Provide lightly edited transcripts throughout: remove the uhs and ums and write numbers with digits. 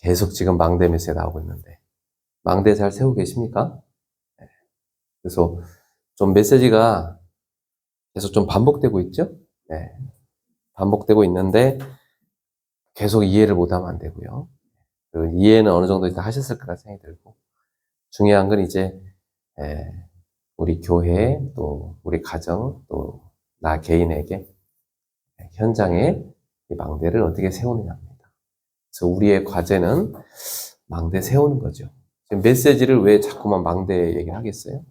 계속 지금 망대 메시지가 나오고 있는데 망대 잘 세우고 계십니까? 그래서 좀 메시지가 계속 좀 반복되고 있죠? 네. 반복되고 있는데 계속 이해를 못하면 안 되고요. 그 이해는 어느 정도 다 하셨을 거라 생각이 들고 중요한 건 이제 우리 교회 또 우리 가정 또 나 개인에게 현장에 이 망대를 어떻게 세우느냐입니다. 그래서 우리의 과제는 망대 세우는 거죠. 지금 메시지를 왜 자꾸만 망대 얘기를 하겠어요?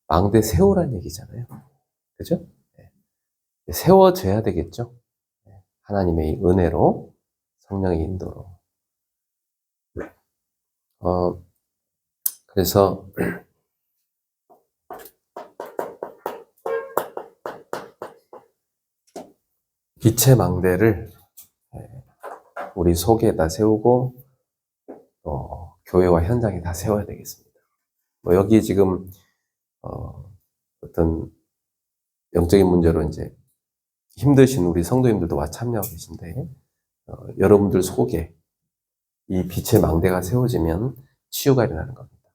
망대 세우라는 얘기잖아요. 그죠? 세워져야 되겠죠? 하나님의 은혜로, 성령의 인도로. 그래서, 빛의 망대를 우리 속에다 세우고, 교회와 현장에 다 세워야 되겠습니다. 여기 지금, 어떤 영적인 문제로 이제 힘드신 우리 성도님들도 와 참여하고 계신데, 여러분들 속에 이 빛의 망대가 세워지면 치유가 일어나는 겁니다.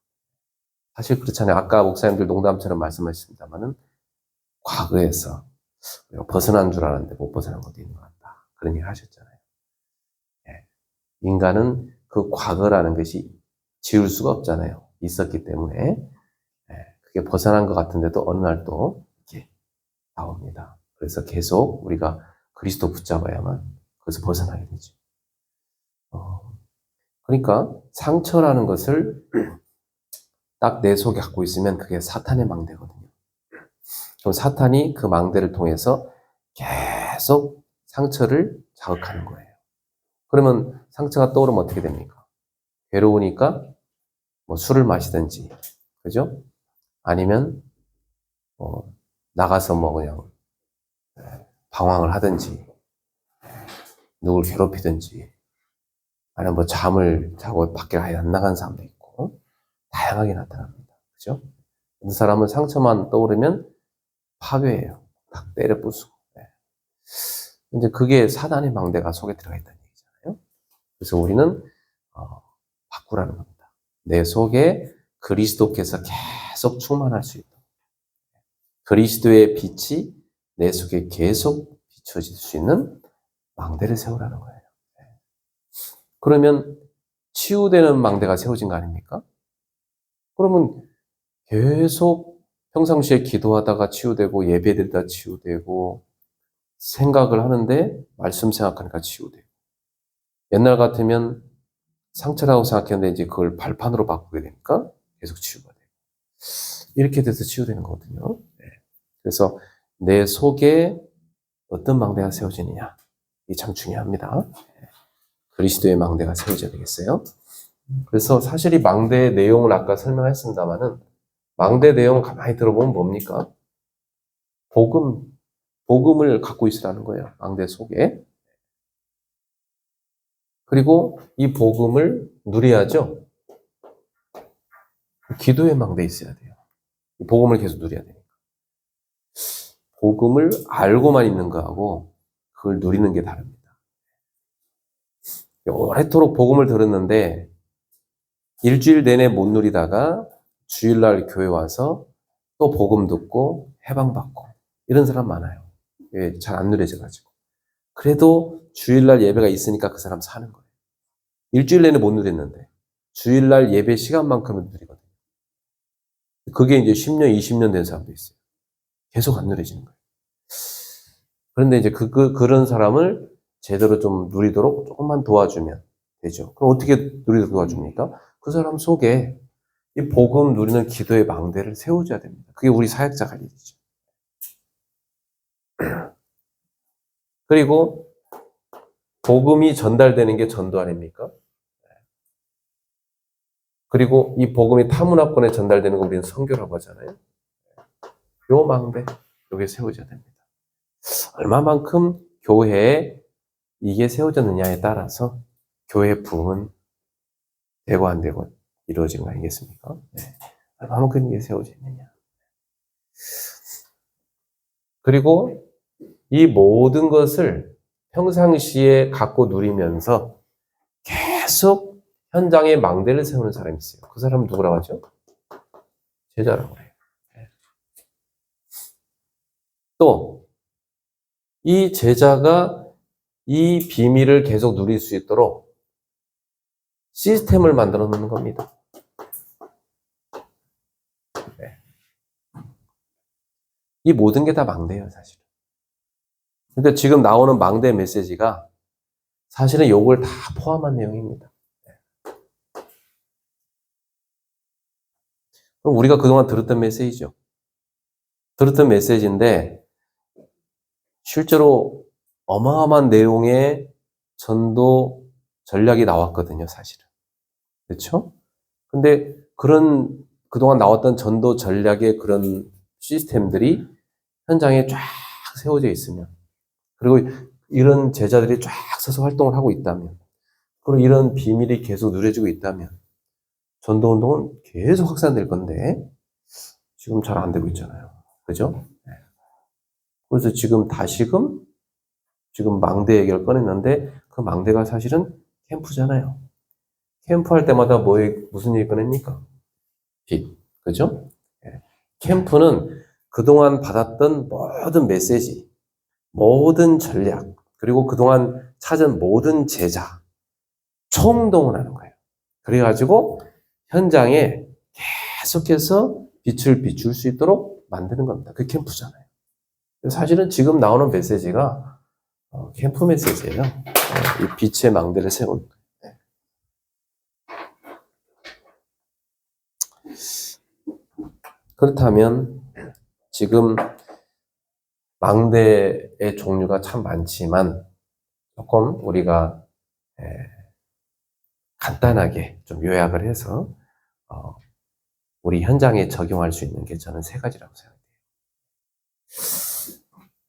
사실 그렇잖아요. 아까 목사님들 농담처럼 말씀하셨습니다만은 과거에서 벗어난 줄 알았는데 못 벗어난 것도 있는 것 같다. 그런 얘기 하셨잖아요. 인간은 그 과거라는 것이 지울 수가 없잖아요. 있었기 때문에 그게 벗어난 것 같은데도 어느 날 또 이렇게 나옵니다. 그래서 계속 우리가 그리스도 붙잡아야만 그래서 벗어나게 되죠. 그러니까 상처라는 것을 딱 내 속에 갖고 있으면 그게 사탄의 망대거든요. 그럼 사탄이 그 망대를 통해서 계속 상처를 자극하는 거예요. 그러면 상처가 떠오르면 어떻게 됩니까? 괴로우니까 뭐 술을 마시든지, 그죠? 아니면 나가서 뭐 그냥 방황을 하든지, 누굴 괴롭히든지, 아니면 뭐 잠을 자고 밖에 아예 안 나간 사람도 있고 다양하게 나타납니다. 그죠? 어떤 사람은 상처만 떠오르면 파괴예요. 딱 때려 부수고. 근데 그게 사단의 망대가 속에 들어가 있다는 얘기잖아요. 그래서 우리는 바꾸라는 겁니다. 내 속에 그리스도께서 계속 충만할 수 있도록 그리스도의 빛이 내 속에 계속 비춰질 수 있는 망대를 세우라는 거예요. 그러면 치유되는 망대가 세워진 거 아닙니까? 그러면 계속 평상시에 기도하다가 치유되고 예배드리다 치유되고 생각을 하는데 말씀 생각하니까 치유되고 옛날 같으면 상처라고 생각했는데 이제 그걸 발판으로 바꾸게 되니까 계속 치유가 되고 이렇게 돼서 치유되는 거거든요. 그래서 내 속에 어떤 망대가 세워지느냐 이게 참 중요합니다. 그리스도의 망대가 세워져야 되겠어요. 그래서 사실 이 망대의 내용을 아까 설명했습니다만은 망대 내용을 가만히 들어보면 뭡니까? 복음을 갖고 있으라는 거예요. 망대 속에. 그리고 이 복음을 누려야죠. 기도의 망대에 있어야 돼요. 복음을 계속 누려야 되니까. 복음을 알고만 있는 거하고 그걸 누리는 게 다릅니다. 오래도록 복음을 들었는데 일주일 내내 못 누리다가 주일날 교회 와서 또 복음 듣고 해방받고 이런 사람 많아요. 잘 안 누려져가지고. 그래도 주일날 예배가 있으니까 그 사람 사는 거예요. 일주일 내내 못 누렸는데 주일날 예배 시간만큼은 누리거든요. 그게 이제 10년, 20년 된 사람도 있어요. 계속 안 누려지는 거예요. 그런데 이제 그런 사람을 제대로 좀 누리도록 조금만 도와주면 되죠. 그럼 어떻게 누리도록 도와줍니까? 그 사람 속에 이 복음 누리는 기도의 망대를 세워줘야 됩니다. 그게 우리 사역자 할 일이죠. 그리고 복음이 전달되는 게 전도 아닙니까? 그리고 이 복음이 타문화권에 전달되는 거 우리는 선교라고 하잖아요. 요 망대, 요게 세워져야 됩니다. 얼마만큼 교회에 이게 세워졌느냐에 따라서 교회 부흥은 되고 안 되고 이루어진 거 아니겠습니까? 얼마만큼 이게 세워졌느냐. 그리고 이 모든 것을 평상시에 갖고 누리면서 계속 현장에 망대를 세우는 사람이 있어요. 그 사람은 누구라고 하죠? 제자라고 해요. 또, 이 제자가 이 비밀을 계속 누릴 수 있도록 시스템을 만들어 놓는 겁니다. 네. 이 모든 게 다 망대예요, 사실은. 근데 지금 나오는 망대 메시지가 사실은 요걸 다 포함한 내용입니다. 그럼 우리가 그동안 들었던 메시지죠. 들었던 메시지인데 실제로 어마어마한 내용의 전도 전략이 나왔거든요, 사실은. 그렇죠? 근데 그동안 나왔던 전도 전략의 그런 시스템들이 현장에 쫙 세워져 있으면, 그리고 이런 제자들이 쫙 서서 활동을 하고 있다면, 그리고 이런 비밀이 계속 누려지고 있다면, 전도 운동은 계속 확산될 건데, 지금 잘 안 되고 있잖아요. 그죠? 그래서 지금 다시금, 지금 망대 얘기를 꺼냈는데, 그 망대가 사실은 캠프잖아요. 캠프 할 때마다 무슨 얘기 꺼냅니까? 빛. 그죠? 캠프는 그동안 받았던 모든 메시지, 모든 전략, 그리고 그동안 찾은 모든 제자, 총동원 하는 거예요. 그래가지고 현장에 계속해서 빛을 비출 수 있도록 만드는 겁니다. 그게 캠프잖아요. 사실은 지금 나오는 메시지가 캠프 메시지예요. 이 빛의 망대를 세운. 그렇다면 지금 망대의 종류가 참 많지만 조금 우리가 간단하게 좀 요약을 해서 우리 현장에 적용할 수 있는 게 저는 3가지라고 생각해요.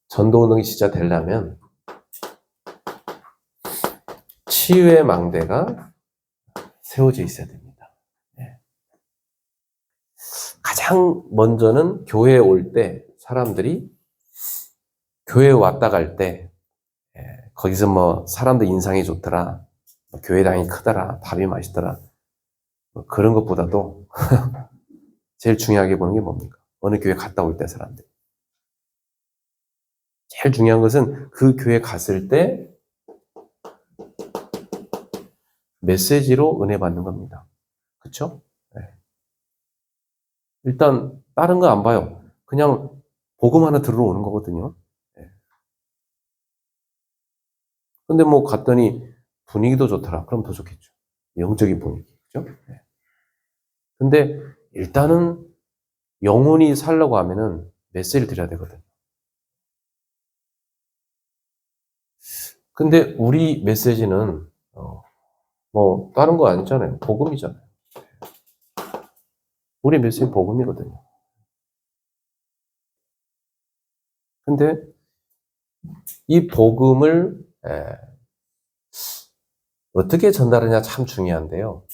전도운동이 진짜 되려면 치유의 망대가 세워져 있어야 됩니다. 가장 먼저는 교회에 올 때 사람들이 교회에 왔다 갈 때 거기서 뭐 사람들 인상이 좋더라, 교회당이 크더라, 밥이 맛있더라, 그런 것보다도 제일 중요하게 보는 게 뭡니까? 어느 교회 갔다 올 때 사람들. 제일 중요한 것은 그 교회 갔을 때 메시지로 은혜 받는 겁니다. 그렇죠? 일단 다른 거 안 봐요. 그냥 복음 하나 들으러 오는 거거든요. 근데 뭐 갔더니 분위기도 좋더라. 그럼 더 좋겠죠. 영적인 분위기. 그죠? 근데 일단은 영혼이 살려고 하면은 메시지를 드려야 되거든요. 근데 우리 메시지는 뭐 다른 거 아니잖아요. 복음이잖아요. 우리 메시지는 복음이거든요. 근데 이 복음을 어떻게 전달하냐 참 중요한데요.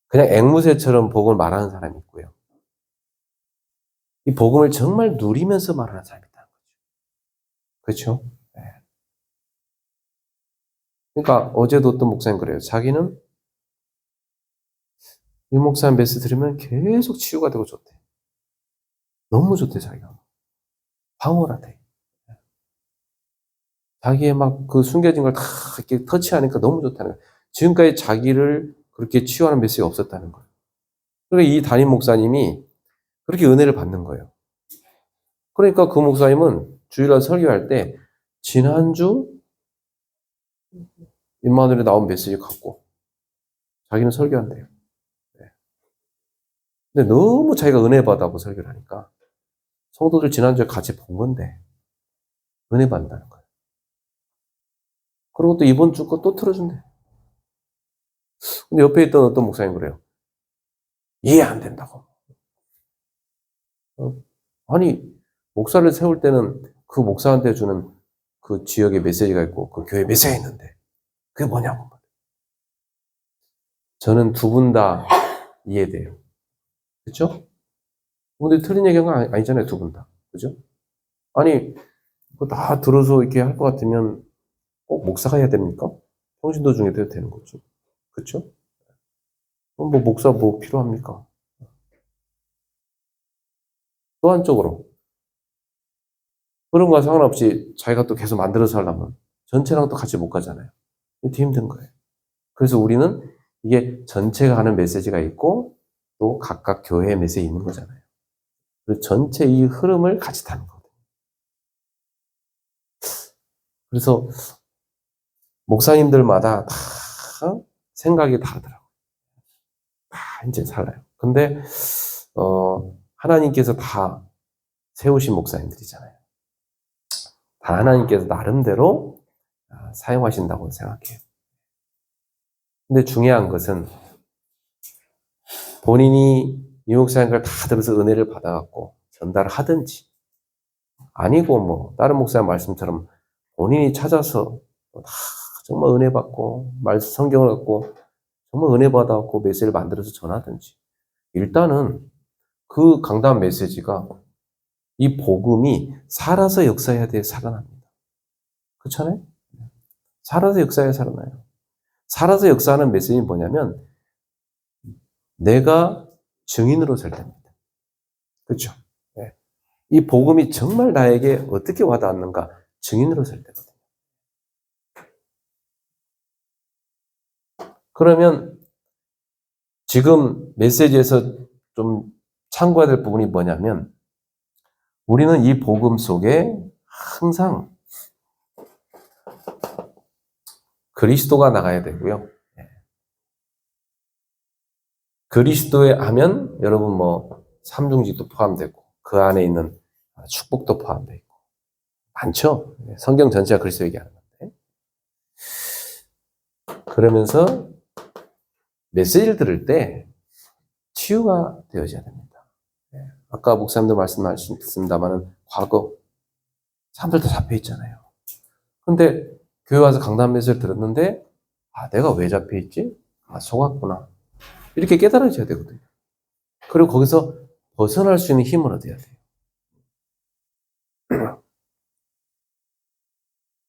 그냥 앵무새처럼 복음을 말하는 사람이 있고요. 이 복음을 정말 누리면서 말하는 사람이 있다는 거죠. 그렇죠? 그러니까 어제도 어떤 목사님 그래요. 자기는 이 목사님 메시지 들으면 계속 치유가 되고 좋대. 너무 좋대, 자기가. 방어라대. 자기의 막 그 숨겨진 걸 다 이렇게 터치하니까 너무 좋다는 거예요. 지금까지 자기를 그렇게 치유하는 메시지가 없었다는 거예요. 그러니까 이 담임 목사님이 그렇게 은혜를 받는 거예요. 그러니까 그 목사님은 주일날 설교할 때 지난주 임마누엘에 나온 메시지 갖고 자기는 설교한대요. 근데 너무 자기가 은혜 받아고 설교를 하니까 성도들 지난주에 같이 본 건데 은혜 받는다는 거예요. 그리고 또 이번 주 거 또 틀어준대. 근데 옆에 있던 어떤 목사님 그래요. 이해 안 된다고. 아니, 목사를 세울 때는 그 목사한테 주는 그 지역의 메시지가 있고 그 교회 메시지가 있는데 그게 뭐냐고. 저는 두 분 다 이해돼요. 그렇죠? 근데 틀린 얘기가 아니잖아요, 두 분 다. 그죠? 아니, 그거 다 들어서 이렇게 할 것 같으면 꼭 목사가 해야 됩니까? 평신도 중에 돼도 되는 거죠. 그쵸? 뭐 목사 뭐 필요합니까? 또 한쪽으로 그런 거와 상관없이 자기가 또 계속 만들어서 하려면 전체랑 또 같이 못 가잖아요. 되게 힘든 거예요. 그래서 우리는 이게 전체가 하는 메시지가 있고 또 각각 교회의 메시지 있는 거잖아요. 그래서 전체 이 흐름을 같이 타는 거거든요. 그래서 목사님들마다 다 생각이 다르더라고요. 다 이제 달라요. 근데 하나님께서 다 세우신 목사님들이잖아요. 다 하나님께서 나름대로 사용하신다고 생각해요. 근데 중요한 것은 본인이 이 목사님 걸 다 들어서 은혜를 받아갖고 전달을 하든지 아니고 뭐 다른 목사님 말씀처럼 본인이 찾아서 다 정말 은혜 받고 성경을 갖고 정말 은혜 받아갖고 메시지를 만들어서 전하든지 일단은 그 강단 메시지가 이 복음이 살아서 역사해야 돼 살아납니다. 그렇잖아요? 살아서 역사해야 살아나요. 살아서 역사하는 메시지는 뭐냐면 내가 증인으로 살 때입니다. 그렇죠? 네. 이 복음이 정말 나에게 어떻게 와닿았는가 증인으로 살 때거든요. 그러면 지금 메시지에서 좀 참고해야 될 부분이 뭐냐면 우리는 이 복음 속에 항상 그리스도가 나가야 되고요. 그리스도에 하면 여러분 뭐 삼중직도 포함되고 그 안에 있는 축복도 포함되어 있고 많죠. 성경 전체가 그리스도 얘기하는 건데 그러면서 메시지를 들을 때 치유가 되어져야 됩니다. 아까 목사님도 말씀하셨습니다만은 과거 사람들 다 잡혀 있잖아요. 근데 교회 와서 강단 메시지를 들었는데 내가 왜 잡혀 있지? 속았구나. 이렇게 깨달아져야 되거든요. 그리고 거기서 벗어날 수 있는 힘을 얻어야 돼요.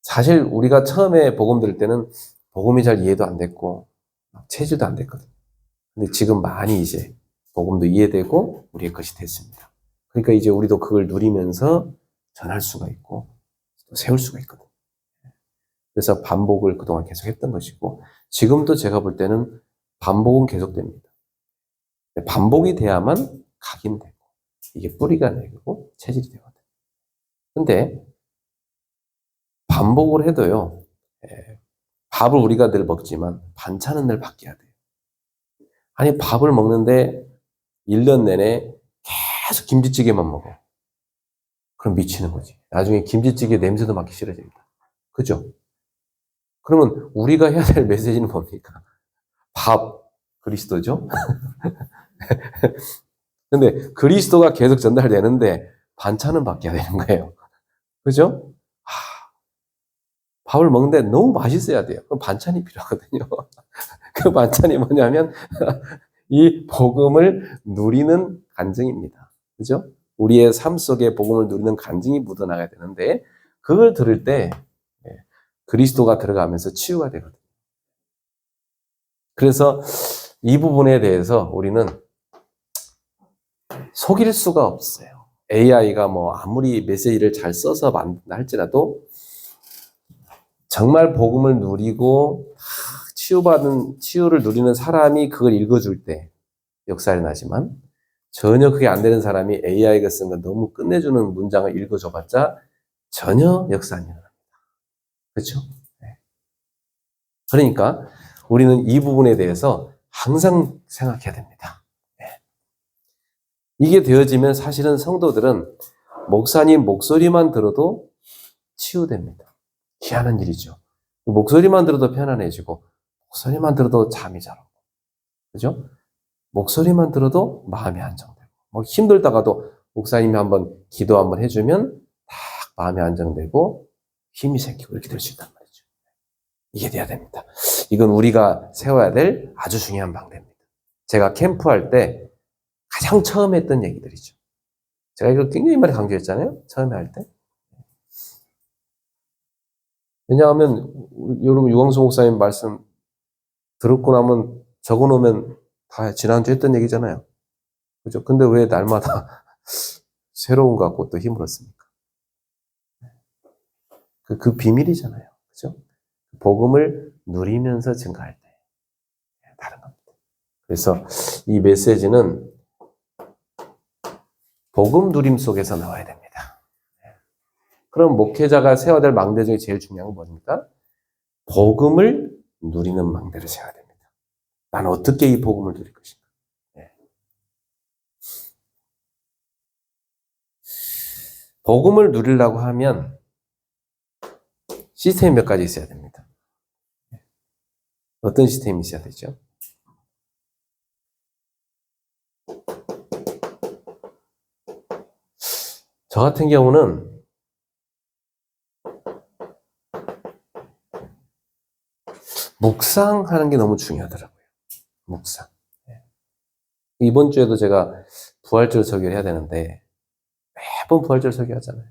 사실 우리가 처음에 복음 들을 때는 복음이 잘 이해도 안 됐고 체질도 안 됐거든요. 근데 지금 많이 이제 복음도 이해되고 우리의 것이 됐습니다. 그러니까 이제 우리도 그걸 누리면서 전할 수가 있고 또 세울 수가 있거든요. 그래서 반복을 그동안 계속 했던 것이고 지금도 제가 볼 때는 반복은 계속됩니다. 반복이 돼야만 각인되고 이게 뿌리가 내리고 체질이 되거든요. 근데 반복을 해도요. 밥을 우리가 늘 먹지만 반찬은 늘 바뀌어야 돼요. 아니 밥을 먹는데 1년 내내 계속 김치찌개만 먹어. 그럼 미치는 거지. 나중에 김치찌개 냄새도 맡기 싫어집니다. 그죠? 그러면 우리가 해야 될 메시지는 뭡니까? 밥, 그리스도죠? 근데 그리스도가 계속 전달되는데 반찬은 바뀌어야 되는 거예요. 그죠? 밥을 먹는데 너무 맛있어야 돼요. 그럼 반찬이 필요하거든요. 그 반찬이 뭐냐면 이 복음을 누리는 간증입니다. 그죠? 우리의 삶 속에 복음을 누리는 간증이 묻어나가야 되는데 그걸 들을 때 그리스도가 들어가면서 치유가 되거든요. 그래서 이 부분에 대해서 우리는 속일 수가 없어요. AI가 뭐 아무리 메시지를 잘 써서 만든다 할지라도 정말 복음을 누리고 치유를 누리는 사람이 그걸 읽어줄 때 역사를 나지만 전혀 그게 안 되는 사람이 AI가 쓴 건 너무 끝내주는 문장을 읽어줘봤자 전혀 역사 안 일어납니다. 그렇죠? 그러니까 우리는 이 부분에 대해서 항상 생각해야 됩니다. 이게 되어지면 사실은 성도들은 목사님 목소리만 들어도 치유됩니다. 희한한 일이죠. 목소리만 들어도 편안해지고 목소리만 들어도 잠이 잘 오고 그죠? 목소리만 들어도 마음이 안정되고 뭐 힘들다가도 목사님이 한번 기도 한번 해주면 딱 마음이 안정되고 힘이 생기고 이렇게 될 수 있단 말이죠. 이게 돼야 됩니다. 이건 우리가 세워야 될 아주 중요한 방법입니다. 제가 캠프할 때 가장 처음 했던 얘기들이죠. 제가 이거 굉장히 많이 강조했잖아요. 처음에 할 때. 왜냐하면 여러분 유광수 목사님 말씀 들었고 나면 적어 놓으면 다 지난주에 했던 얘기잖아요. 그죠? 근데 왜 날마다 새로운 거 갖고 또 힘을 얻습니까? 그 비밀이잖아요. 그죠? 복음을 누리면서 증가할 때. 다른 겁니다. 그래서 이 메시지는 복음 누림 속에서 나와야 됩니다. 그럼 목회자가 세워야 될 망대 중에 제일 중요한 건 뭡니까? 복음을 누리는 망대를 세워야 됩니다. 난 어떻게 이 복음을 누릴 것인가? 네. 복음을 누리려고 하면 시스템이 몇 가지 있어야 됩니다. 어떤 시스템이 있어야 되죠? 저 같은 경우는 묵상하는 게 너무 중요하더라고요. 묵상. 이번 주에도 제가 부활절 설교를 해야 되는데 매번 부활절 설교하잖아요.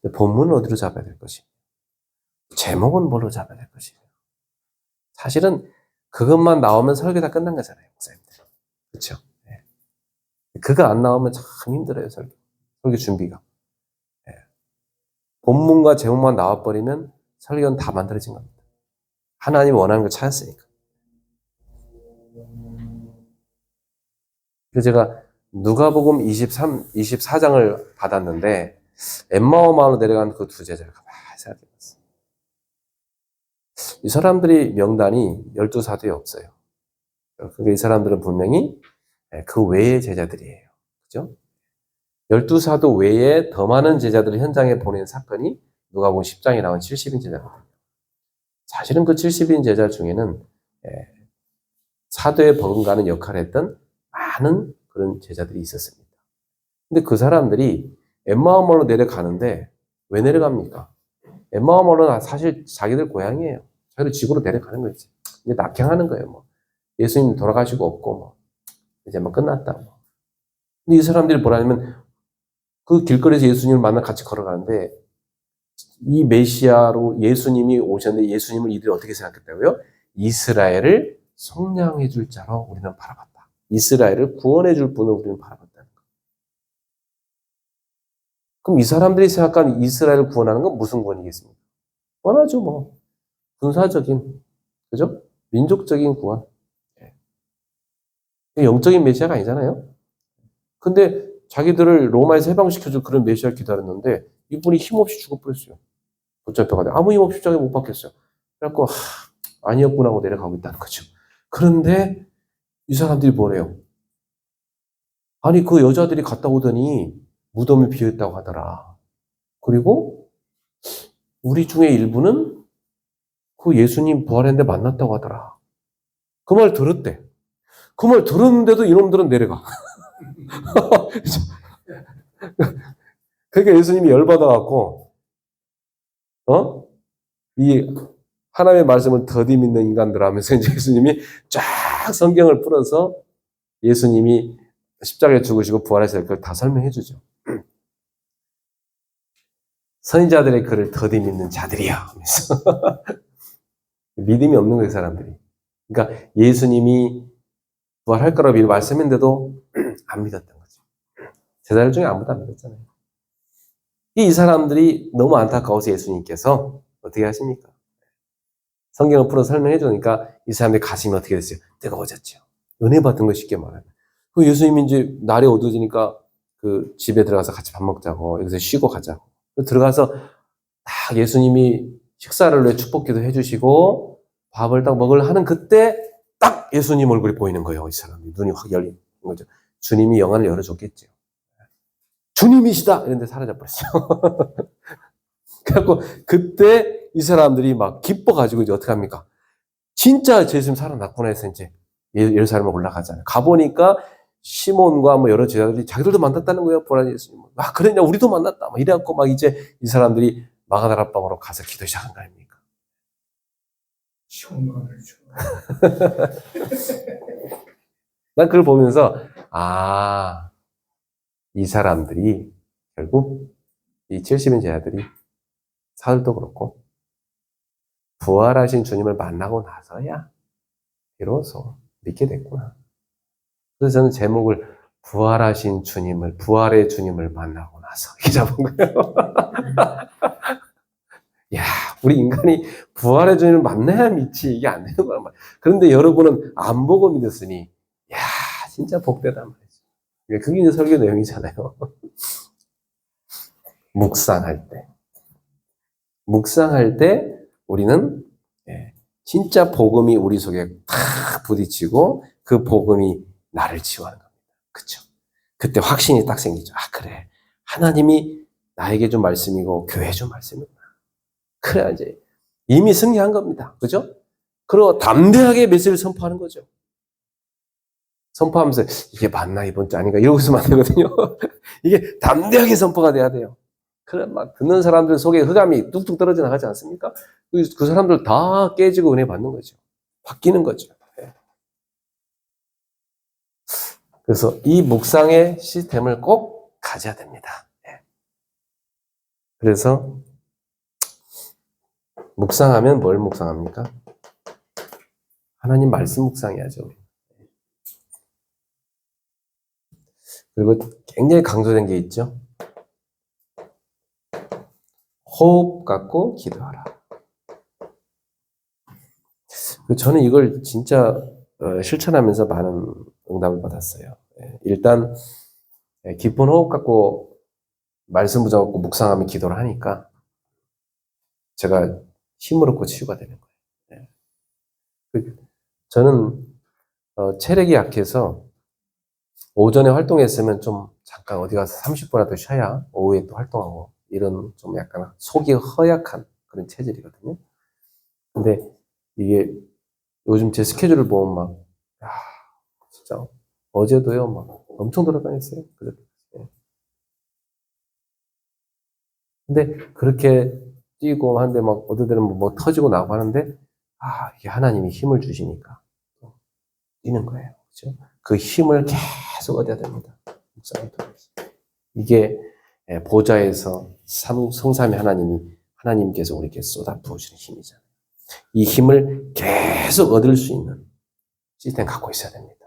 근데 본문은 어디로 잡아야 될 것이며 제목은 뭘로 잡아야 될 것이며 사실은 그것만 나오면 설교 다 끝난 거잖아요. 목사님들. 그렇죠? 네. 그거 안 나오면 참 힘들어요. 설교 준비가. 네. 본문과 제목만 나와버리면 설교는 다 만들어진 겁니다. 하나님이 원하는 걸 찾았으니까. 그래서 제가 누가복음 24장을 받았는데 엠마오 마을로 내려간 그 두 제자를 가만히 생각해봤어요. 이 사람들이 명단이 12사도에 없어요. 그러니까 이 사람들은 분명히 그 외의 제자들이에요. 그죠? 12사도 외에 더 많은 제자들을 현장에 보낸 사건이 누가복음 10장에 나온 70인 제자거든요. 사실은 그 70인 제자 중에는 사도에 버금가는 역할을 했던 많은 그런 제자들이 있었습니다. 근데 그 사람들이 엠마오마을로 내려가는데 왜 내려갑니까? 엠마오마을은 사실 자기들 고향이에요. 자기들 집으로 내려가는 거지. 이제 낙향하는 거예요. 뭐 예수님 돌아가시고 없고 뭐 이제 뭐 끝났다. 뭐. 근데 이 사람들이 뭐라냐면 그 길거리에서 예수님을 만나 같이 걸어가는데 이 메시아로 예수님이 오셨는데 예수님을 이들이 어떻게 생각했다고요? 이스라엘을 속량해 줄 자로 우리는 바라봤다. 이스라엘을 구원해 줄 분을 우리는 바라봤다는 거. 그럼 이 사람들이 생각한 이스라엘을 구원하는 건 무슨 구원이겠습니까? 뻔하죠, 뭐. 군사적인, 그죠? 민족적인 구원. 영적인 메시아가 아니잖아요? 근데 자기들을 로마에서 해방시켜줄 그런 메시아를 기다렸는데 이분이 힘없이 죽어버렸어요. 붙잡혀가지고 아무 힘없이 저기 못 박혔어요. 그래갖고 아니었구나 하고 내려가고 있다는 거죠. 그런데 이 사람들이 뭐래요? 아니 그 여자들이 갔다 오더니 무덤이 비어있다고 하더라. 그리고 우리 중에 일부는 그 예수님 부활했는데 만났다고 하더라. 그 말 들었대. 그 말 들었는데도 이놈들은 내려가. 그러니까 예수님이 열받아갖고 이 하나님의 말씀을 더디 믿는 인간들 하면서 이제 예수님이 쫙 성경을 풀어서 예수님이 십자가에 죽으시고 부활하실 그걸 다 설명해 주죠. 선지자들의 글을 더디 믿는 자들이야 하면서 믿음이 없는 거예요, 사람들이. 그러니까 예수님이 부활할 거라고 미리 말씀했는데도 안 믿었던 거죠. 제자들 중에 아무도 안 믿었잖아요. 이 사람들이 너무 안타까워서 예수님께서 어떻게 하십니까? 성경을 풀어 설명해 주니까 이 사람들의 가슴이 어떻게 됐어요? 뜨거워졌죠. 은혜 받은 거 쉽게 말하면. 그 예수님이 이제 날이 어두워지니까 그 집에 들어가서 같이 밥 먹자고, 여기서 쉬고 가자고. 들어가서 딱 예수님이 식사를 축복기도 해주시고 밥을 딱 먹으려 하는 그때 딱 예수님 얼굴이 보이는 거예요. 이 사람이 눈이 확 열린 거죠. 주님이 영안을 열어줬겠죠. 주님이시다! 이런데 사라져버렸어요. 그래갖고 그때 이 사람들이 막 기뻐가지고 이제 어떻게 합니까? 진짜 예수님 살아났구나 해서 이제 예루살렘에 올라가잖아요. 가보니까 시몬과 뭐 여러 제자들이 자기들도 만났다는 거예요. 부활한 예수님. 아, 그랬냐? 우리도 만났다. 막 이래갖고 막 이제 이 사람들이 마가다라방으로 가서 기도 시작한 거 아닙니까? 시원관을 줘. 난 그걸 보면서, 이 사람들이 결국 이 70인 제자들이 사울도 그렇고 부활하신 주님을 만나고 나서야 비로소 믿게 됐구나. 그래서 저는 제목을 부활하신 주님을, 부활의 주님을 만나고 나서 이렇게 잡은 거예요. 야, 우리 인간이 부활의 주님을 만나야 믿지. 이게 안 되는 거란 말이야. 그런데 여러분은 안 보고 믿었으니, 야, 진짜 복되다 말이죠. 그게 이제 설교 내용이잖아요. 묵상할 때 우리는 진짜 복음이 우리 속에 탁 부딪히고 그 복음이 나를 치유하는 겁니다. 그렇죠? 그때 확신이 딱 생기죠. 아, 그래. 하나님이 나에게 준 말씀이고 교회에 준 말씀이구나. 그래, 이제 이미 승리한 겁니다. 그죠? 그리고 담대하게 메시지를 선포하는 거죠. 선포하면서 이게 맞나 이번 주 아닌가 이러고 있으면 안 되거든요. 이게 담대하게 선포가 돼야 돼요. 그래, 막 듣는 사람들 속에 흑암이 뚝뚝 떨어져 나가지 않습니까? 그 사람들 다 깨지고 은혜 받는 거죠. 바뀌는 거죠. 그래서 이 묵상의 시스템을 꼭 가져야 됩니다. 그래서 묵상하면 뭘 묵상합니까? 하나님 말씀 묵상해야죠. 그리고 굉장히 강조된 게 있죠. 호흡 갖고 기도하라. 저는 이걸 진짜 실천하면서 많은 응답을 받았어요. 일단 깊은 호흡 갖고 말씀 붙잡고 묵상하며 기도를 하니까 제가 힘을 얻고 치유가 되는 거예요. 저는 체력이 약해서 오전에 활동했으면 좀 잠깐 어디 가서 30분이라도 쉬어야 오후에 또 활동하고 이런 좀 약간 속이 허약한 그런 체질이거든요. 근데 이게 요즘 제 스케줄을 보면 막, 야, 진짜 어제도요, 막 엄청 돌아다녔어요. 근데 그렇게 뛰고 하는데 막 어느 때는 뭐 터지고 나고 하는데, 아, 이게 하나님이 힘을 주시니까 뛰는 거예요. 그렇죠? 그 힘을 계속 얻어야 됩니다. 이게 보좌에서 성삼위 하나님께서 우리에게 쏟아 부으시는 힘이잖아요. 이 힘을 계속 얻을 수 있는 시스템 갖고 있어야 됩니다.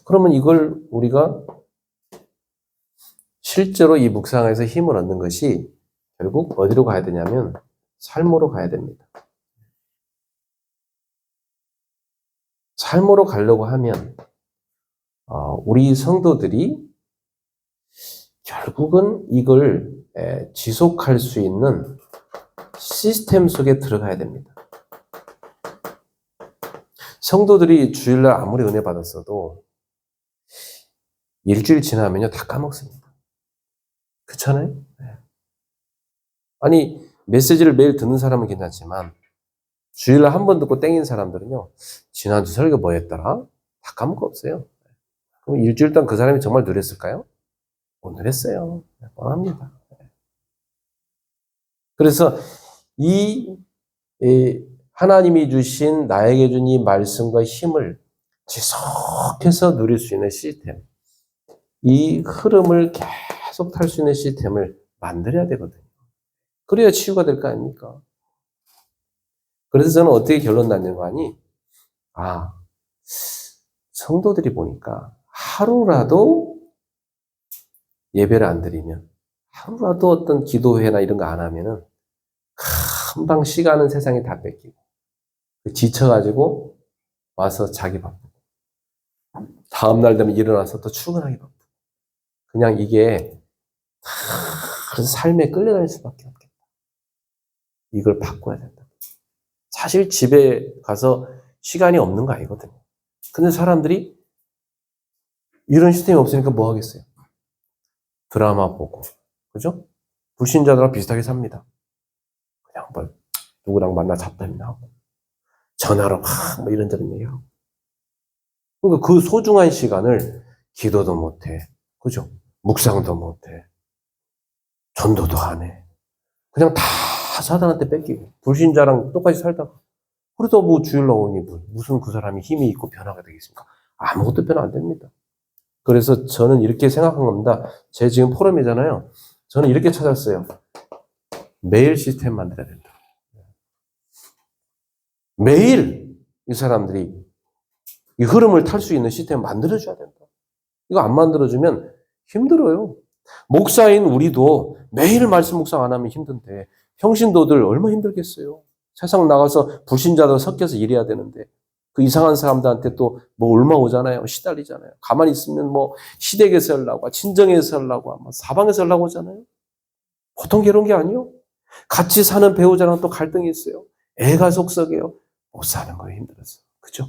그러면 이걸 우리가 실제로 이 묵상에서 힘을 얻는 것이 결국 어디로 가야 되냐면 삶으로 가야 됩니다. 삶으로 가려고 하면 우리 성도들이 결국은 이걸 지속할 수 있는 시스템 속에 들어가야 됩니다. 성도들이 주일날 아무리 은혜 받았어도 일주일 지나면요 다 까먹습니다. 그렇잖아요? 아니 메시지를 매일 듣는 사람은 괜찮지만 주일날 한 번 듣고 땡인 사람들은요 지난주 설교 뭐 했더라? 다 까먹고 없어요. 그럼 일주일 동안 그 사람이 정말 누렸을까요? 못 누렸어요. 뻔합니다. 그래서 이 하나님이 주신 나에게 준 이 말씀과 힘을 지속해서 누릴 수 있는 시스템, 이 흐름을 계속 탈 수 있는 시스템을 만들어야 되거든요. 그래야 치유가 될 거 아닙니까? 그래서 저는 어떻게 결론 났는 거 아니? 성도들이 보니까 하루라도 예배를 안 드리면, 하루라도 어떤 기도회나 이런 거 안 하면은 금방 시간은 세상에 다 뺏기고 지쳐가지고 와서 자기 바쁘고 다음날 되면 일어나서 또 출근하기 바쁘고 그냥 이게 그래서 삶에 끌려다닐 수밖에 없겠다. 이걸 바꿔야 된다. 사실 집에 가서 시간이 없는 거 아니거든요. 근데 사람들이 이런 시스템이 없으니까 뭐 하겠어요? 드라마 보고, 그죠? 불신자들하고 비슷하게 삽니다. 그냥 뭐 누구랑 만나 잡담이나 하고 전화로 막 뭐 이런저런 얘기하고. 그러니까 그 소중한 시간을 기도도 못해, 그죠? 묵상도 못해, 전도도 안 해. 그냥 다 사단한테 뺏기고 불신자랑 똑같이 살다가 그래도 뭐 주일 나오니 무슨 그 사람이 힘이 있고 변화가 되겠습니까? 아무것도 변화 안 됩니다. 그래서 저는 이렇게 생각한 겁니다. 제 지금 포럼이잖아요. 저는 이렇게 찾았어요. 매일 시스템 만들어야 된다. 매일 이 사람들이 이 흐름을 탈 수 있는 시스템을 만들어줘야 된다. 이거 안 만들어주면 힘들어요. 목사인 우리도 매일 말씀 묵상 안 하면 힘든데 평신도들 얼마나 힘들겠어요. 세상 나가서 불신자들 섞여서 일해야 되는데 그 이상한 사람들한테 또 뭐 얼마 오잖아요. 시달리잖아요. 가만히 있으면 뭐 시댁에서 하려고 친정에서 하려고 뭐 사방에서 하려고 하잖아요. 보통 괴로운 게 아니에요. 같이 사는 배우자랑 또 갈등이 있어요. 애가 속썩여요. 못 사는 거예요. 힘들어서. 그죠?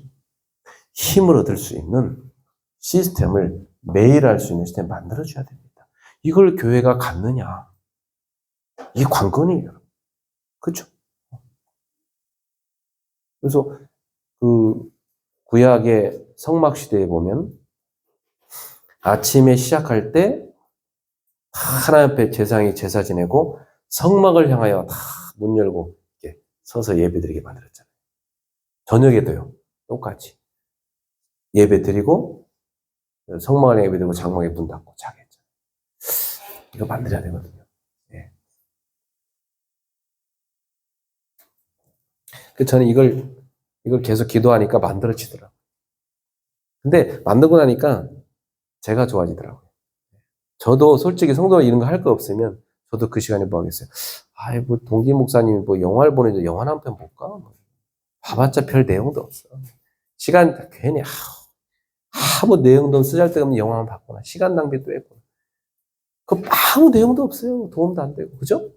힘을 얻을 수 있는 시스템을 매일 할 수 있는 시스템을 만들어줘야 됩니다. 이걸 교회가 갖느냐? 이게 관건이에요. 그죠? 그래서 그 구약의 성막 시대에 보면 아침에 시작할 때 하나님 앞에 제사장이 제사 지내고 성막을 향하여 다 문 열고 이렇게 서서 예배드리게 만들었잖아요. 저녁에도요. 똑같이 예배 드리고 성막을 예배 드리고 장막에 문 닫고 자게 했잖아요. 이거 만들어야 되거든요. 예. 저는 이걸 계속 기도하니까 만들어지더라고요. 근데 만들고 나니까 제가 좋아지더라고요. 저도 솔직히 성도가 이런 거 할 거 없으면 저도 그 시간에 뭐 하겠어요. 뭐 동기 목사님이 뭐 영화를 보내줘 영화 한 편 볼까? 봐봤자 별 내용도 없어. 시간 괜히 아무 내용도 쓰잘데없는 영화만 봤거나 시간 낭비도 했고 그 아무 내용도 없어요. 도움도 안 되고 그죠?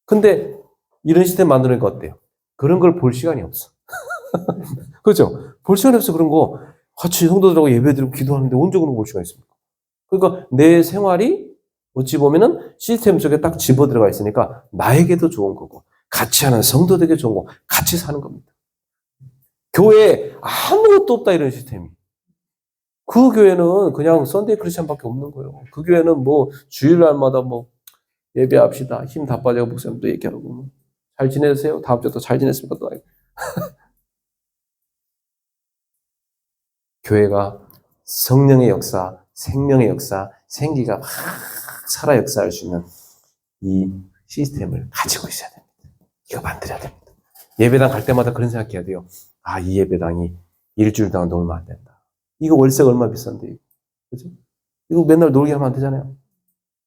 근데 이런 시스템 만드는 거 어때요? 그런 걸 볼 시간이 없어. 그죠? 볼 시간이 없어. 그런 거 같이 성도들하고 예배드리고 기도하는데 언제 그런 거 볼 시간이 있습니까? 그러니까 내 생활이 어찌 보면은 시스템 속에 딱 집어 들어가 있으니까 나에게도 좋은 거고 같이 하는 성도들에게 좋은 거 같이 사는 겁니다. 교회에 아무것도 없다 이런 시스템이. 그 교회는 그냥 썬데이 크리스천밖에 없는 거예요. 그 교회는 뭐 주일날마다 뭐 예배합시다. 힘 다 빠져고 목사님도 얘기하고 잘 지내세요? 다음 주에 또 잘 지냈습니까? 또 교회가 성령의 역사, 생명의 역사, 생기가 막 살아 역사할 수 있는 이 시스템을 가지고 있어야 됩니다. 이거 만들어야 됩니다. 예배당 갈 때마다 그런 생각해야 돼요. 이 예배당이 일주일 동안 놀면 안 된다. 이거 월세가 얼마 비싼데, 그죠? 이거 맨날 놀게 하면 안 되잖아요.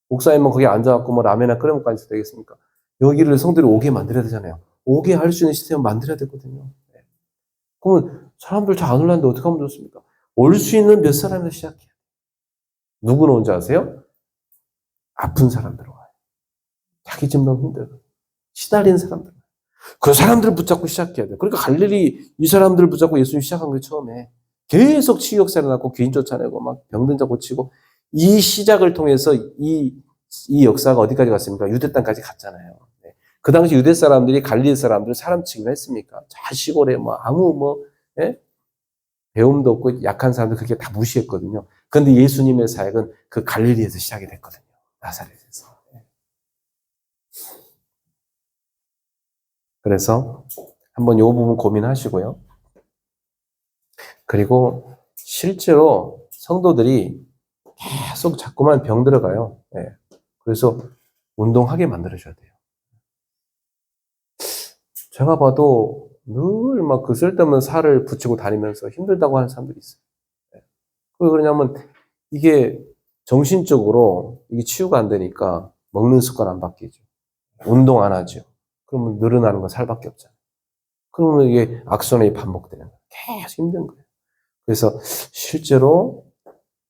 목사님은 거기 앉아갖고 뭐 라면이나 끓여 먹고 앉아도 되겠습니까? 여기를 성들이 오게 만들어야 되잖아요. 오게 할 수 있는 시스템을 만들어야 되거든요. 그러면 사람들 잘 안 올라는데 어떻게 하면 좋습니까? 올 수 있는 몇 사람에서 시작해요. 누구는 온지 아세요? 아픈 사람들 와요. 자기 집 너무 힘들어. 시달린 사람들. 그 사람들을 붙잡고 시작해야 돼요. 그러니까 갈릴리 이 사람들을 붙잡고 예수님 시작한 거예요, 처음에. 계속 치유 역사를 낳고 귀인 쫓아내고 막 병든 자 고치고 이 시작을 통해서 이 역사가 어디까지 갔습니까? 유대 땅까지 갔잖아요. 네. 그 당시 유대 사람들이 갈릴리 사람들을 사람 취급을 했습니까? 자 시골에 뭐 아무 예? 배움도 없고 약한 사람들 그렇게 다 무시했거든요. 그런데 예수님의 사역은 그 갈릴리에서 시작이 됐거든요. 나사렛에서. 그래서 한번 이 부분 고민하시고요. 그리고 실제로 성도들이 계속 자꾸만 병 들어가요. 네. 그래서 운동하게 만들어줘야 돼요. 제가 봐도 늘 막 그 쓸데없는 살을 붙이고 다니면서 힘들다고 하는 사람들이 있어요. 네. 왜 그러냐면 이게 정신적으로 이게 치유가 안 되니까 먹는 습관 안 바뀌죠. 운동 안 하죠. 그러면 늘어나는 건 살밖에 없잖아요. 그러면 이게 악순환이 반복되는 거예요. 계속 힘든 거예요. 그래서 실제로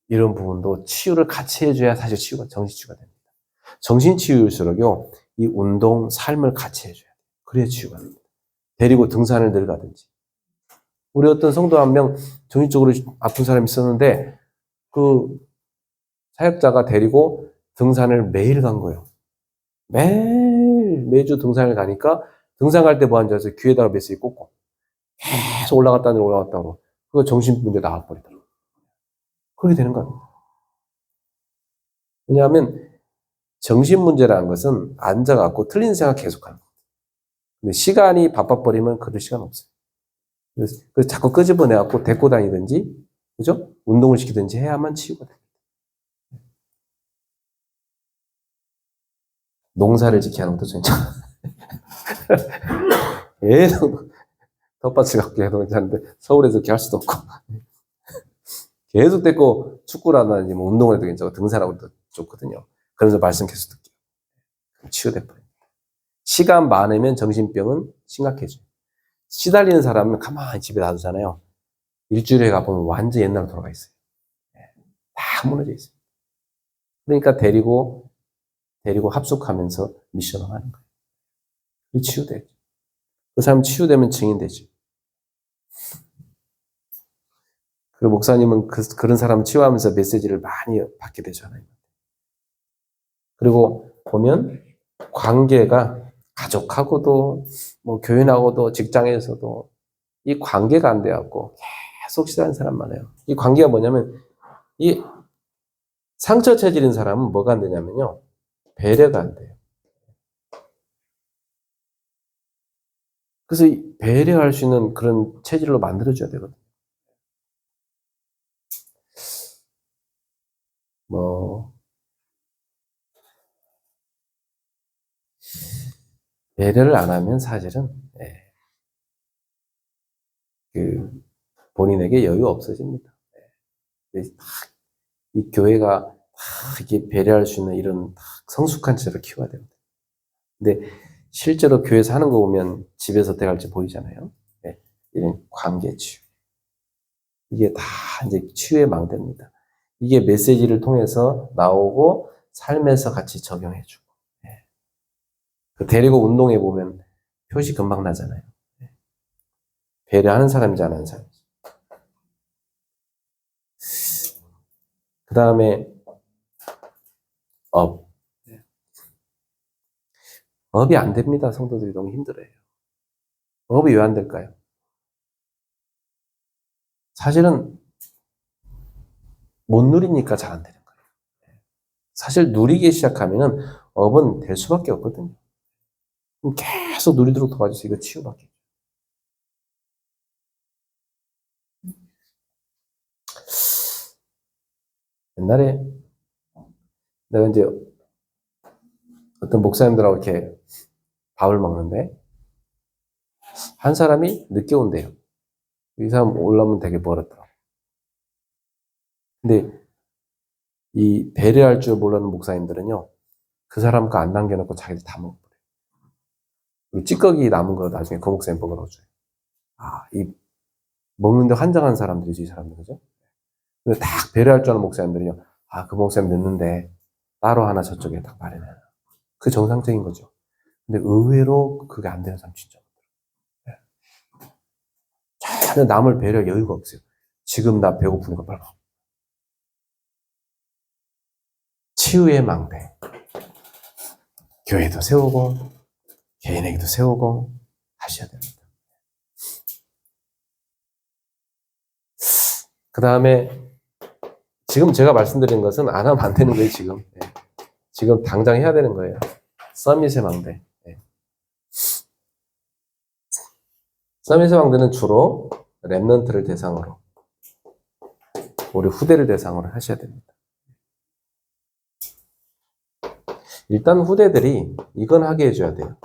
이런 부분도 치유를 같이 해줘야 사실 정신치유가 됩니다. 정신치유일수록요, 이 운동, 삶을 같이 해줘야 돼요. 그래야 치유가 됩니다. 데리고 등산을 늘 가든지. 우리 어떤 성도 한 명 정신적으로 아픈 사람이 있었는데, 그 사역자가 데리고 등산을 매일 간 거예요. 매주 등산을 가니까 등산 갈 때 뭐 앉아서 귀에다가 메시지 꽂고 계속 올라갔다 올라갔다고 그거 정신 문제 나와버리더라고요. 그렇게 되는 겁니다. 왜냐하면 정신 문제라는 것은 앉아갖고 틀린 생각 계속하는 거예요. 근데 시간이 바빠버리면 그럴 시간 없어요. 그래서 자꾸 끄집어내갖고 데리고 다니든지, 그죠? 운동을 시키든지 해야만 치유가 됩니다. 농사를 지켜야 하는 것도 진짜. 계속 텃밭을 갖고 계속 하는데 서울에서 그렇게 할 수도 없고 계속 떼고 축구를 하든지 뭐 운동을 해도 괜찮고 등산하고 해도 좋거든요. 그래서 말씀 계속 듣게요. 치유돼 버려요. 시간 많으면 정신병은 심각해져요. 시달리는 사람은 가만히 집에 놔두잖아요. 일주일에 가보면 완전 옛날로 돌아가 있어요. 다 무너져 있어요. 그러니까 데리고 합숙하면서 미션을 하는 거예요. 치유되죠. 그 사람 치유되면 증인되죠. 그리고 목사님은 그런 사람 치유하면서 메시지를 많이 받게 되잖아요. 그리고 보면 관계가 가족하고도 뭐 교인하고도 직장에서도 이 관계가 안 돼갖고 계속 시달리는 사람 많아요. 이 관계가 뭐냐면 이 상처 체질인 사람은 뭐가 안 되냐면요. 배려가 안 돼요. 그래서 배려할 수 있는 그런 체질로 만들어줘야 되거든요. 배려를 안 하면 사실은 본인에게 여유 없어집니다. 이 교회가 이렇게 배려할 수 있는 이런 성숙한 체를 키워야 됩니다. 근데 실제로 교회에서 하는 거 보면 집에서 어떻게 보이잖아요. 이런 관계 치유. 이게 다 이제 치유의 망대입니다. 이게 메시지를 통해서 나오고 삶에서 같이 적용해주고. 데리고 운동해 보면 표시 금방 나잖아요. 배려하는 사람이지 안 하는 사람이지. 그 다음에 업. 업이 안 됩니다. 성도들이 너무 힘들어요. 업이 왜 안 될까요? 사실은 못 누리니까 잘 안 되는 거예요. 사실 누리기 시작하면은 업은 될 수밖에 없거든요. 계속 누리도록 도와주세요. 이거 치유받게. 옛날에 내가 이제 어떤 목사님들하고 이렇게 밥을 먹는데 한 사람이 늦게 온대요. 이 사람 올라오면 되게 멀었더라고. 근데 이 배려할 줄 모르는 목사님들은요, 그 사람 거 안 남겨놓고 자기들 다 먹어버려요. 그리고 찌꺼기 남은 거 나중에 그 목사님 먹어줘요. 이 먹는데 환장한 사람들이지, 이 사람들, 그죠? 근데 딱 배려할 줄 아는 목사님들은요, 그 목사님 늦는데 따로 하나 저쪽에 딱 마련해요. 그게 정상적인 거죠. 근데 의외로 그게 안 되는 사람 진짜 많아요. 전혀 남을 배려할 여유가 없어요. 지금 나 배고프니까 빨리 먹어. 치유의 망대. 교회도 세우고, 개인에게도 세우고, 하셔야 됩니다. 그 다음에, 지금 제가 말씀드린 것은 안 하면 안 되는 거예요, 지금. 지금 당장 해야 되는 거예요. 서밋의 망대. 서밋의 망대는 주로 랩넌트를 대상으로, 우리 후대를 대상으로 하셔야 됩니다. 일단 후대들이 이건 하게 해줘야 돼요.